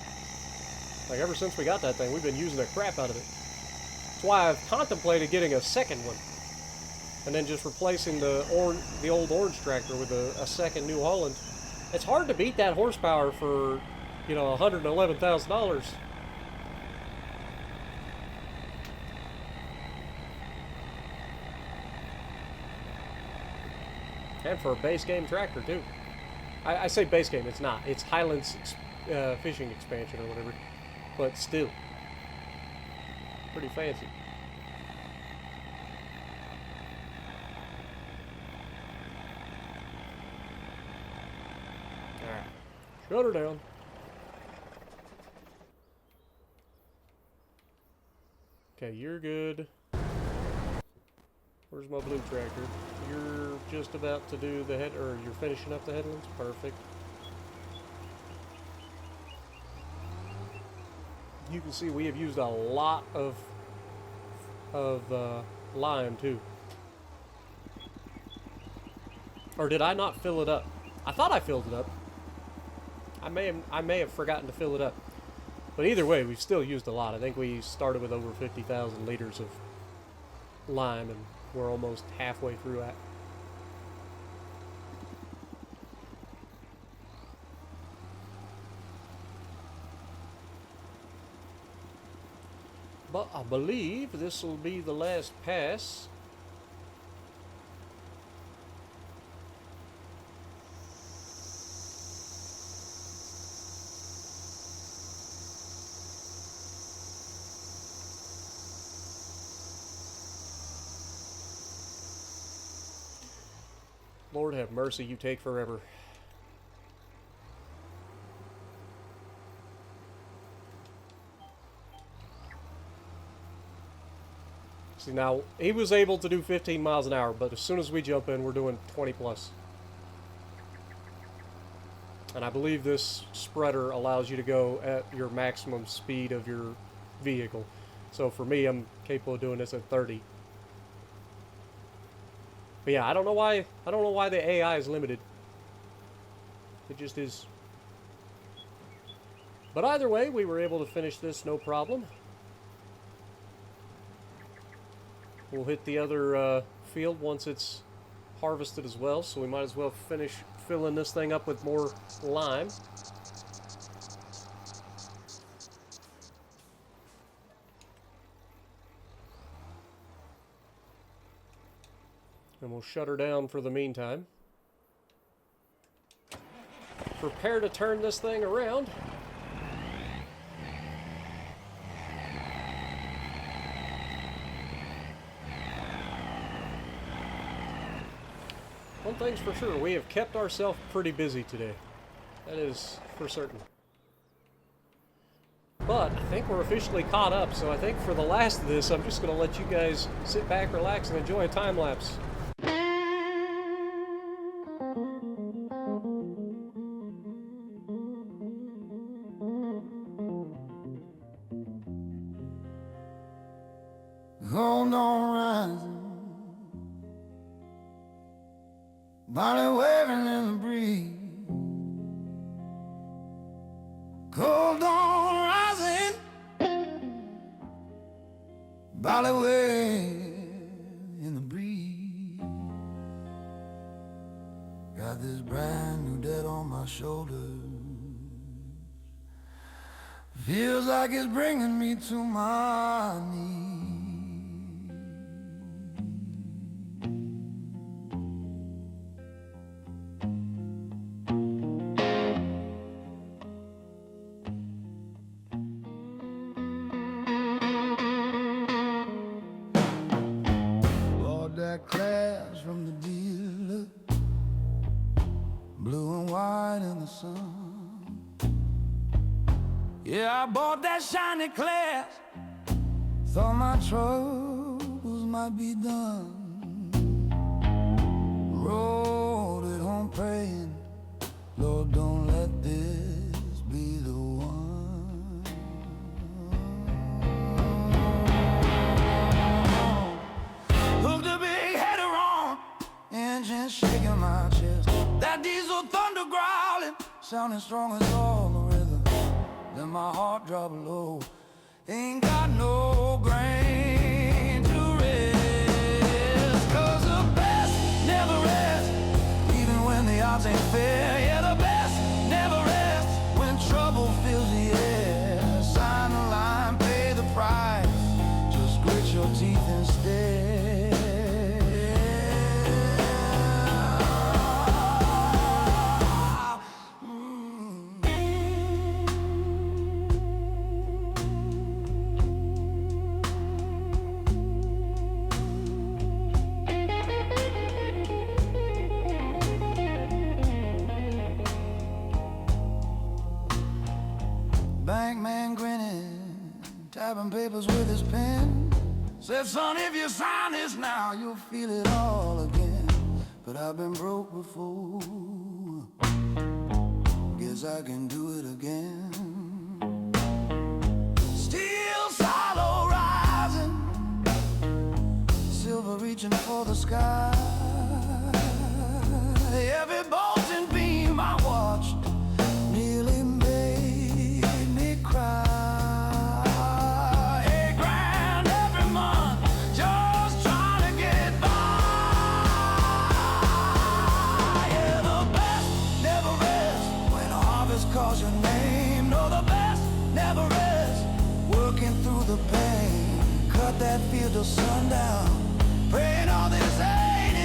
Like, ever since we got that thing, we've been using the crap out of it. That's why I've contemplated getting a second one. And then just replacing the old orange tractor with a second New Holland. It's hard to beat that horsepower for, you know, $111,000. And for a base game tractor, too. I say base game, it's not. It's Highlands Fishing Expansion or whatever. But still. Pretty fancy. Alright. Shut her down. Okay, you're good. Where's my blue tractor? You're just about to do the head, or you're finishing up the headlands? Perfect. You can see we have used a lot of lime too. Or did I not fill it up? I thought I filled it up. I may have forgotten to fill it up. But either way, we've still used a lot. I think we started with over 50,000 liters of lime, and we're almost halfway through that. But I believe this will be the last pass. Lord have mercy, you take forever. See, now, he was able to do 15 miles an hour, but as soon as we jump in, we're doing 20 plus. And I believe this spreader allows you to go at your maximum speed of your vehicle. So for me, I'm capable of doing this at 30. But yeah, I don't know why the AI is limited. It just is. But either way, we were able to finish this no problem. We'll hit the other field once it's harvested as well, so we might as well finish filling this thing up with more lime. And we'll shut her down for the meantime. Prepare to turn this thing around. One thing's for sure, we have kept ourselves pretty busy today. That is for certain. But I think we're officially caught up, so I think for the last of this, I'm just going to let you guys sit back, relax, and enjoy a time lapse. Hold on, rising, body waving in the breeze. Cold on rising, body waving in the breeze. Got this brand new debt on my shoulders. Feels like it's bringing me to my knees. That class from the dealer, blue and white in the sun. Yeah, I bought that shiny class, thought my troubles might be done. Rode it home praying, Lord, don't let this be the one. Hooked a big header on, engine shaking my chest. That diesel thunder growling, sounding strong as all the rhythm. Then my heart dropped low, ain't got no grain to rest. 'Cause the best never rests, even when the odds ain't fair. Yeah, the best never rests when trouble fills the air. Sign the line, pay the price, just grit your teeth instead. Bankman grinning, tapping papers with his pen. Said, son, if you sign this now, you'll feel it all again. But I've been broke before, guess I can do it again. Steel silo rising, silver reaching for the sky. Every bolt and beam I watched nearly made me cry. $8,000 every month, just trying to get by. Yeah, the best never rests when a harvest calls your name. No, the best never rests, working through the pain. Cut that field till sundown, praying all this ain't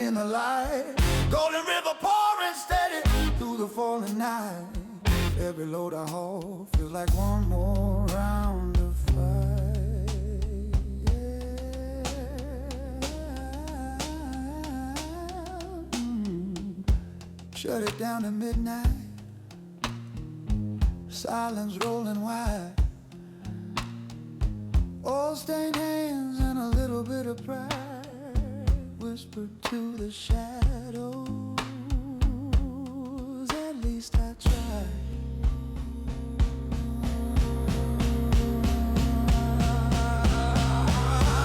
in the light. Golden River pouring steady through the falling night. Every load I haul feels like one more round of fight. Shut it down at midnight. Silence rolling wide. Oil stained hands and a little bit of pride whispered to the shadows. At least I tried.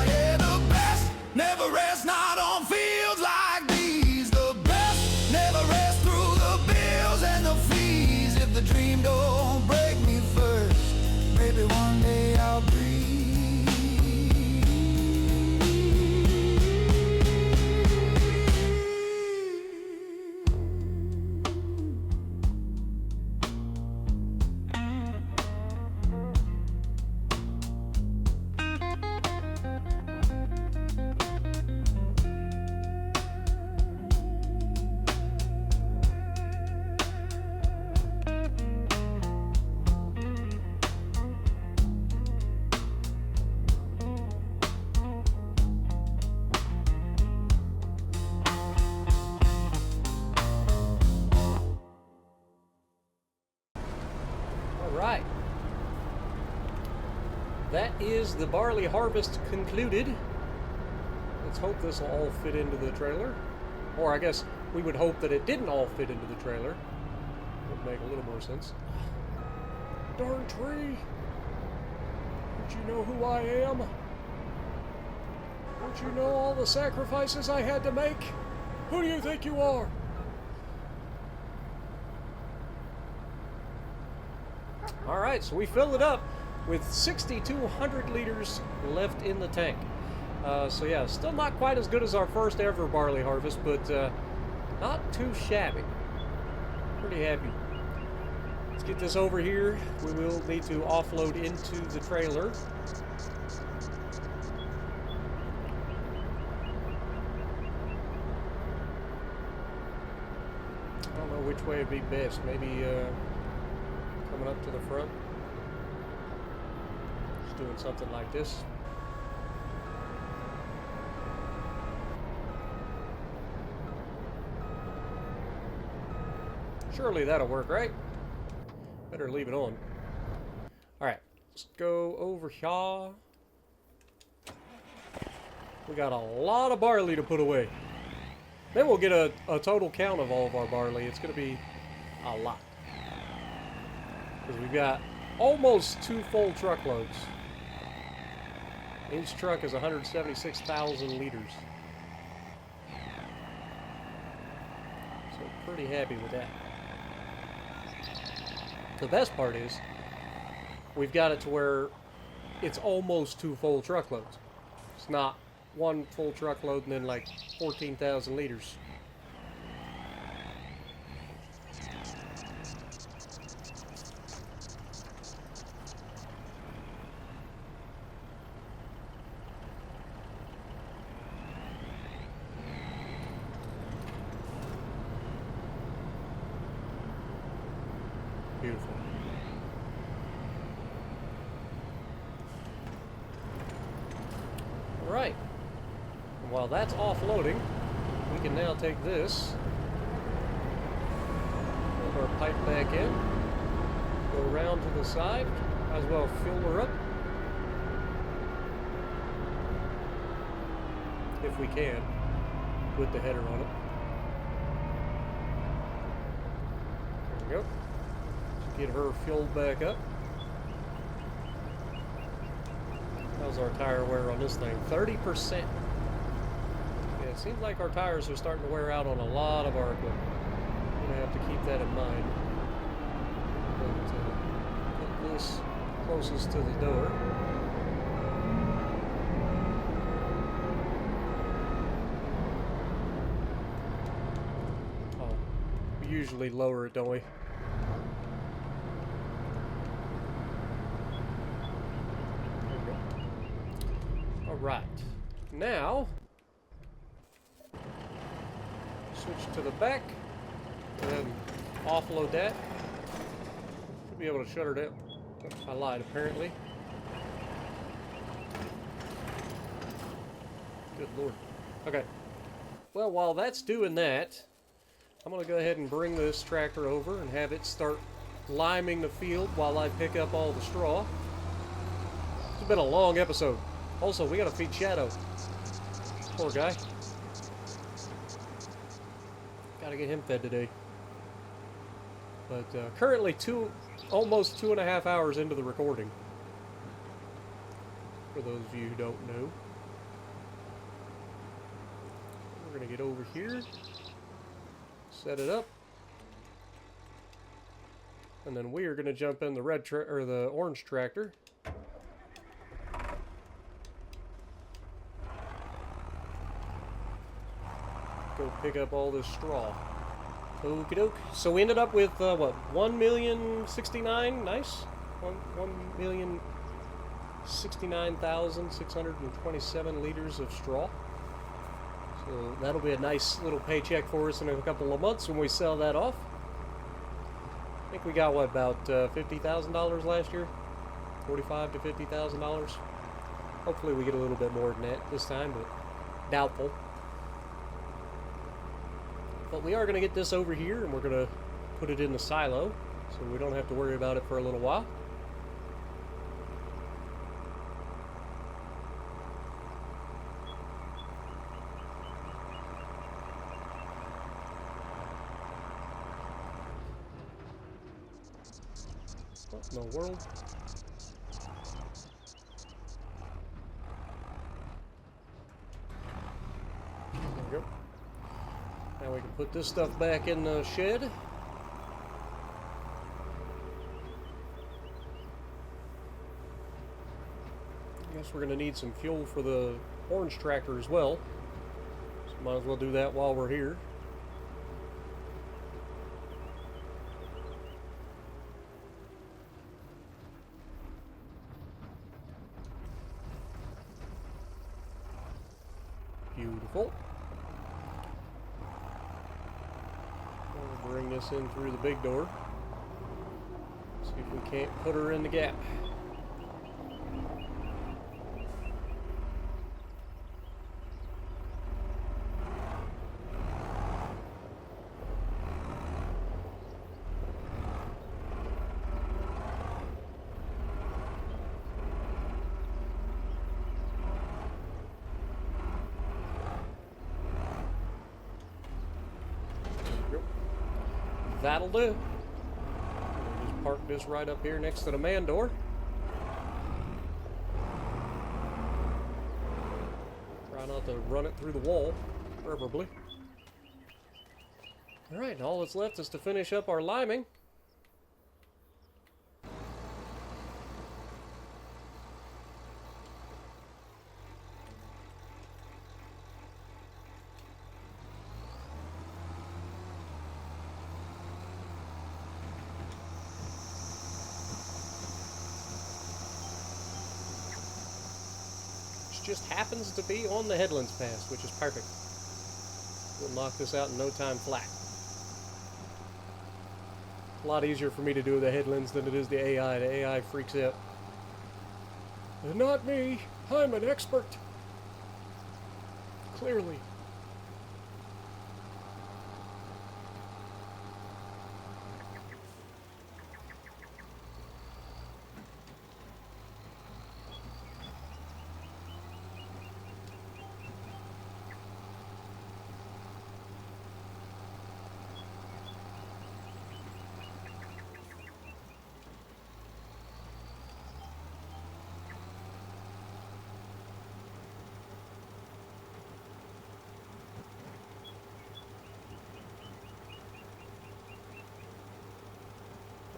Yeah, the best never rests, not on fields like these. The best never rests through the bills and the fees. If the dream don't break me first, maybe one day I'll breathe. Right. That is the barley harvest concluded. Let's hope this will all fit into the trailer. Or I guess we would hope that it didn't all fit into the trailer. Would make a little more sense. Darn tree! Don't you know who I am? Don't you know all the sacrifices I had to make? Who do you think you are? Alright, so we filled it up with 6,200 liters left in the tank. So yeah, still not quite as good as our first ever barley harvest, but not too shabby. Pretty happy. Let's get this over here. We will need to offload into the trailer. I don't know which way would be best. Maybe coming up to the front. Just doing something like this. Surely that'll work, right? Better leave it on. Alright, let's go over here. We got a lot of barley to put away. Then we'll get a total count of all of our barley. It's going to be a lot. Because we've got almost 2 full truckloads. Each truck is 176,000 liters. So pretty happy with that. The best part is, we've got it to where it's almost 2 full truckloads. It's not 1 full truckload and then like 14,000 liters. Beautiful. All right. While that's offloading, we can now take this, put our pipe back in, go around to the side, might as well fill her up. If we can, with the header on it. There we go. Get her filled back up. How's our tire wear on this thing? 30%. Yeah, it seems like our tires are starting to wear out on a lot of our equipment. I'm going to have to keep that in mind. But, put this closest to the door. Oh, we usually lower it, don't we? Right. Now, Switch to the back. And then offload that. Should be able to shut her down. Oops, I lied, apparently. Good lord. Okay. Well, while that's doing that, I'm going to go ahead and bring this tractor over and have it start liming the field while I pick up all the straw. It's been a long episode. Also, we got to feed Shadow. Poor guy. Got to get him fed today. But currently almost 2.5 hours into the recording. For those of you who don't know. We're going to get over here. Set it up. And then we are going to jump in the the orange tractor. Go pick up all this straw. Okie doke. So we ended up with what, 1,069,000? Nice. 1,069,627 liters of straw. So that'll be a nice little paycheck for us in a couple of months when we sell that off. I think we got, what, about $50,000 last year? $45,000 to $50,000. Hopefully we get a little bit more than that this time, but doubtful. But we are going to get this over here, and we're going to put it in the silo, so we don't have to worry about it for a little while. What in the world? There we go. Now we can put this stuff back in the shed. I guess we're going to need some fuel for the orange tractor as well. So might as well do that while we're here. Beautiful. We'll bring this in through the big door. See if we can't put her in the gap. That'll do. We'll just park this right up here next to the man door. Try not to run it through the wall, preferably. Alright, and all that's left is to finish up our liming. Just happens to be on the Headlands Pass, which is perfect. We'll knock this out in no time flat. A lot easier for me to do the headlands than it is the AI. The AI freaks out. Not me. I'm an expert. Clearly.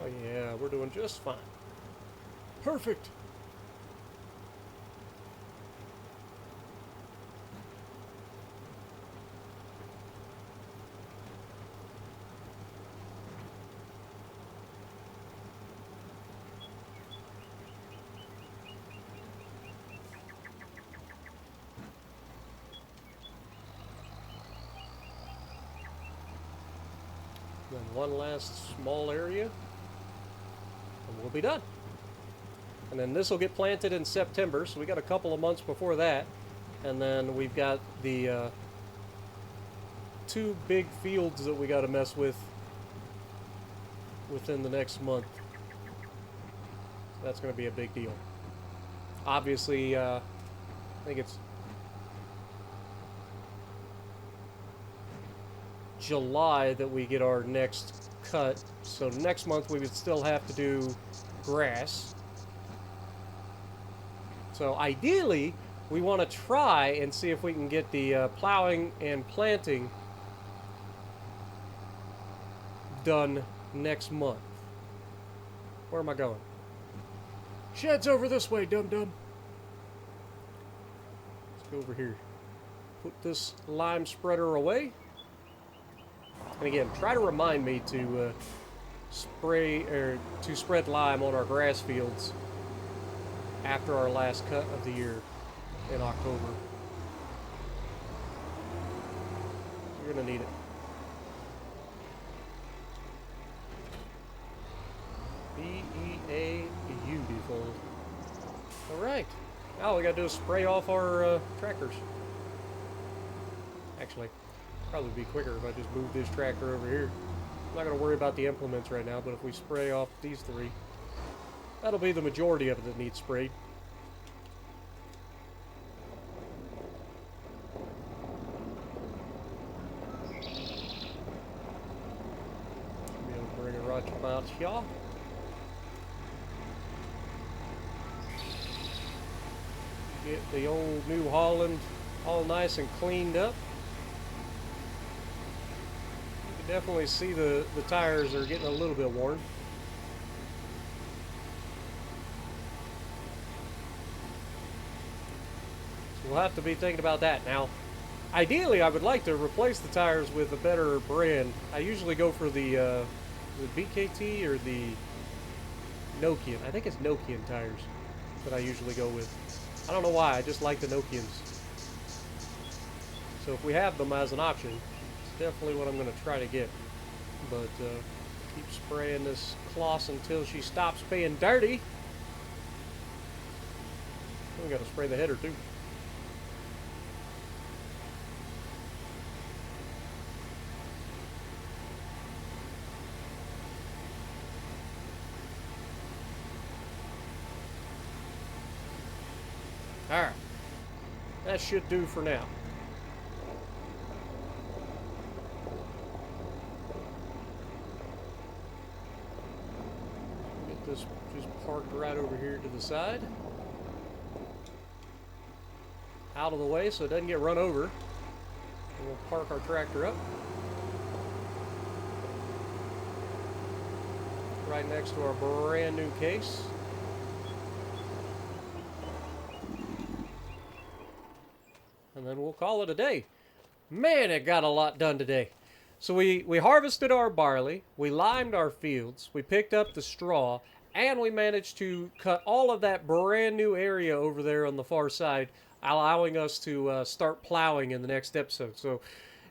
Oh yeah, we're doing just fine. Perfect. Then one last small area, and we'll be done. And then this will get planted in September, so we got a couple of months before that. And then we've got the 2 big fields that we got to mess with within the next month. So that's going to be a big deal. Obviously, I think it's July that we get our next cut. So next month we would still have to do grass. So ideally, we want to try and see if we can get the plowing and planting done next month. Where am I going? Shed's over this way, dum-dum. Let's go over here. Put this lime spreader away. And again, try to remind me to spread lime on our grass fields after our last cut of the year in October. You're gonna need it. B-E-A, beautiful. Alright. Now all we gotta do is spray off our tractors. Actually, probably be quicker if I just move this tractor over here. I'm not gonna worry about the implements right now, but if we spray off these 3, that'll be the majority of it that needs sprayed. Be able to bring a right about here. Get the old New Holland all nice and cleaned up. You can definitely see the tires are getting a little bit worn. We'll have to be thinking about that. Now, ideally, I would like to replace the tires with a better brand. I usually go for the BKT or the Nokian. I think it's Nokian tires that I usually go with. I don't know why, I just like the Nokians. So if we have them as an option, it's definitely what I'm going to try to get. But keep spraying this Kloss until she stops being dirty. We got to spray the header too. Alright, that should do for now. Get this just parked right over here to the side. Out of the way so it doesn't get run over. And we'll park our tractor up. Right next to our brand new case. And then we'll call it a day. Man, it got a lot done today. So we harvested our barley, we limed our fields, we picked up the straw, and we managed to cut all of that brand new area over there on the far side, allowing us to start plowing in the next episode. So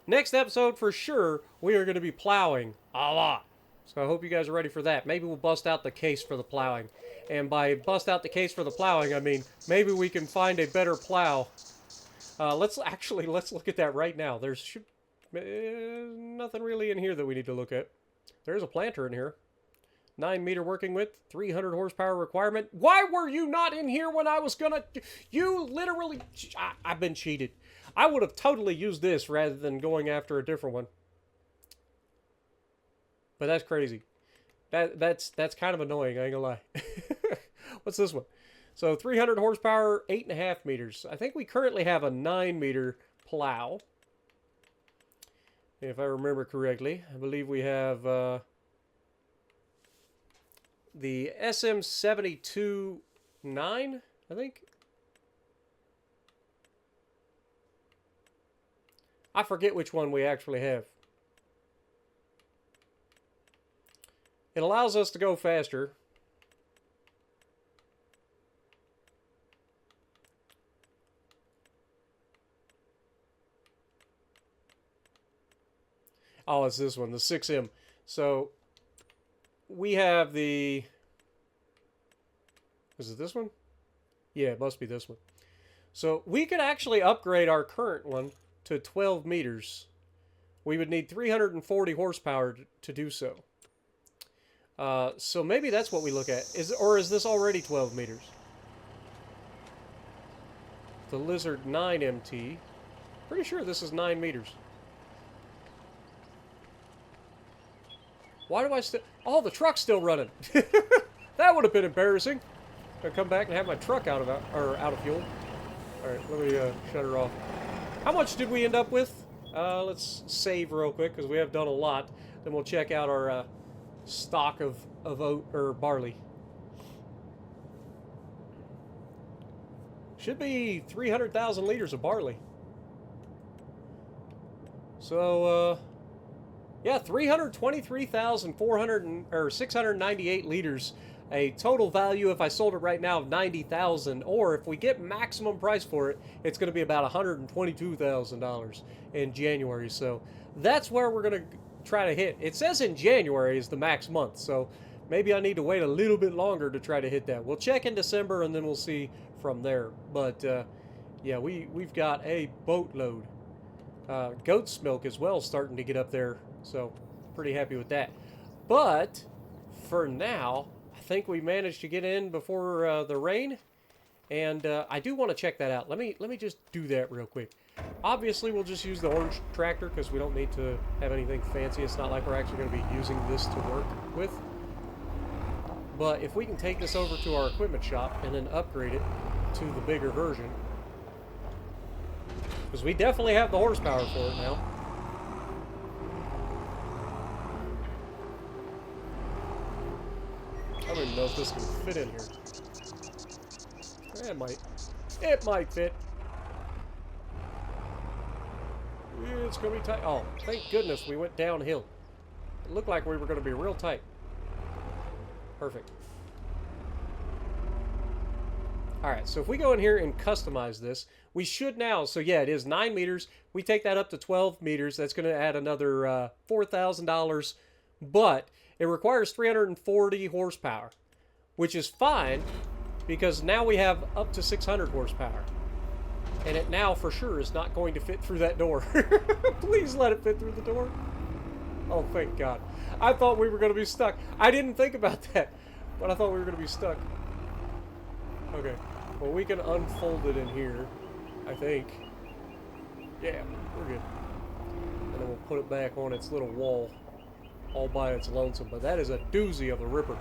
next episode for sure, we are going to be plowing a lot. So I hope you guys are ready for that. Maybe we'll bust out the case for the plowing. And by bust out the case for the plowing, I mean maybe we can find a better plow. Let's look at that right now. There's nothing really in here that we need to look at. There's a planter in here. 9-meter working width, 300 horsepower requirement. Why were you not in here when I was gonna... You literally... I've been cheated. I would have totally used this rather than going after a different one. But that's crazy. That's kind of annoying, I ain't gonna lie. What's this one? So 300 horsepower, 8.5 meters. I think we currently have a 9-meter plow. If I remember correctly. I believe we have the SM72-9, I think. I forget which one we actually have. It allows us to go faster. Oh, it's this one, the 6M. So we have the... Is it this one? Yeah, it must be this one. So we could actually upgrade our current one to 12 meters. We would need 340 horsepower to do so. So maybe that's what we look at. Or is this already 12 meters? The Lizard 9MT. Pretty sure this is 9 meters. Why do I still... Oh, the truck's still running. That would have been embarrassing. I come back and have my truck out of fuel. All right, let me shut her off. How much did we end up with? Let's save real quick because we have done a lot. Then we'll check out our stock of oat or barley. Should be 300,000 liters of barley. So yeah, 698 liters. A total value, if I sold it right now, of 90,000, or if we get maximum price for it, it's going to be about $122,000 in January. So that's where we're going to try to hit. It says in January is the max month, so maybe I need to wait a little bit longer to try to hit that. We'll check in December and then we'll see from there. But yeah, we've got a boatload. Goat's milk as well starting to get up there, so pretty happy with that. But for now, I think we managed to get in before the rain, and I do want to check that out. Let me just do that real quick. Obviously, we'll just use the orange tractor because we don't need to have anything fancy. It's not like we're actually going to be using this to work with. But if we can take this over to our equipment shop and then upgrade it to the bigger version, because we definitely have the horsepower for it now. I don't even know if this can fit in here. It might. It might fit. It's going to be tight. Oh, thank goodness we went downhill. It looked like we were going to be real tight. Perfect. Alright, so if we go in here and customize this, we should now, so yeah, it is 9 meters. We take that up to 12 meters. That's going to add another $4,000, but it requires 340 horsepower, which is fine because now we have up to 600 horsepower. And it now for sure is not going to fit through that door. Please let it fit through the door. Oh, thank God. I thought we were going to be stuck. I didn't think about that, but I thought we were going to be stuck. Okay. Well, we can unfold it in here, I think. Yeah, we're good. And then we'll put it back on its little wall all by its lonesome. But that is a doozy of a ripper.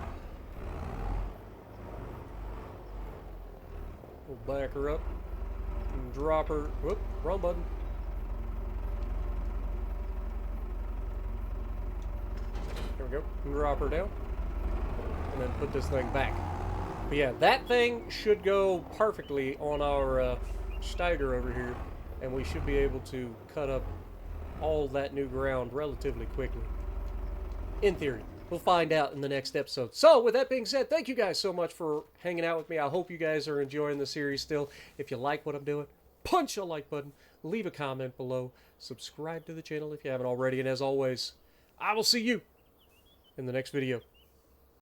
We'll back her up and drop her. Whoop, wrong button. There we go. And drop her down. And then put this thing back. But yeah, that thing should go perfectly on our Steiger over here, and we should be able to cut up all that new ground relatively quickly. In theory. We'll find out in the next episode. So, with that being said, thank you guys so much for hanging out with me. I hope you guys are enjoying the series still. If you like what I'm doing, punch a like button, leave a comment below, subscribe to the channel if you haven't already, and as always, I will see you in the next video.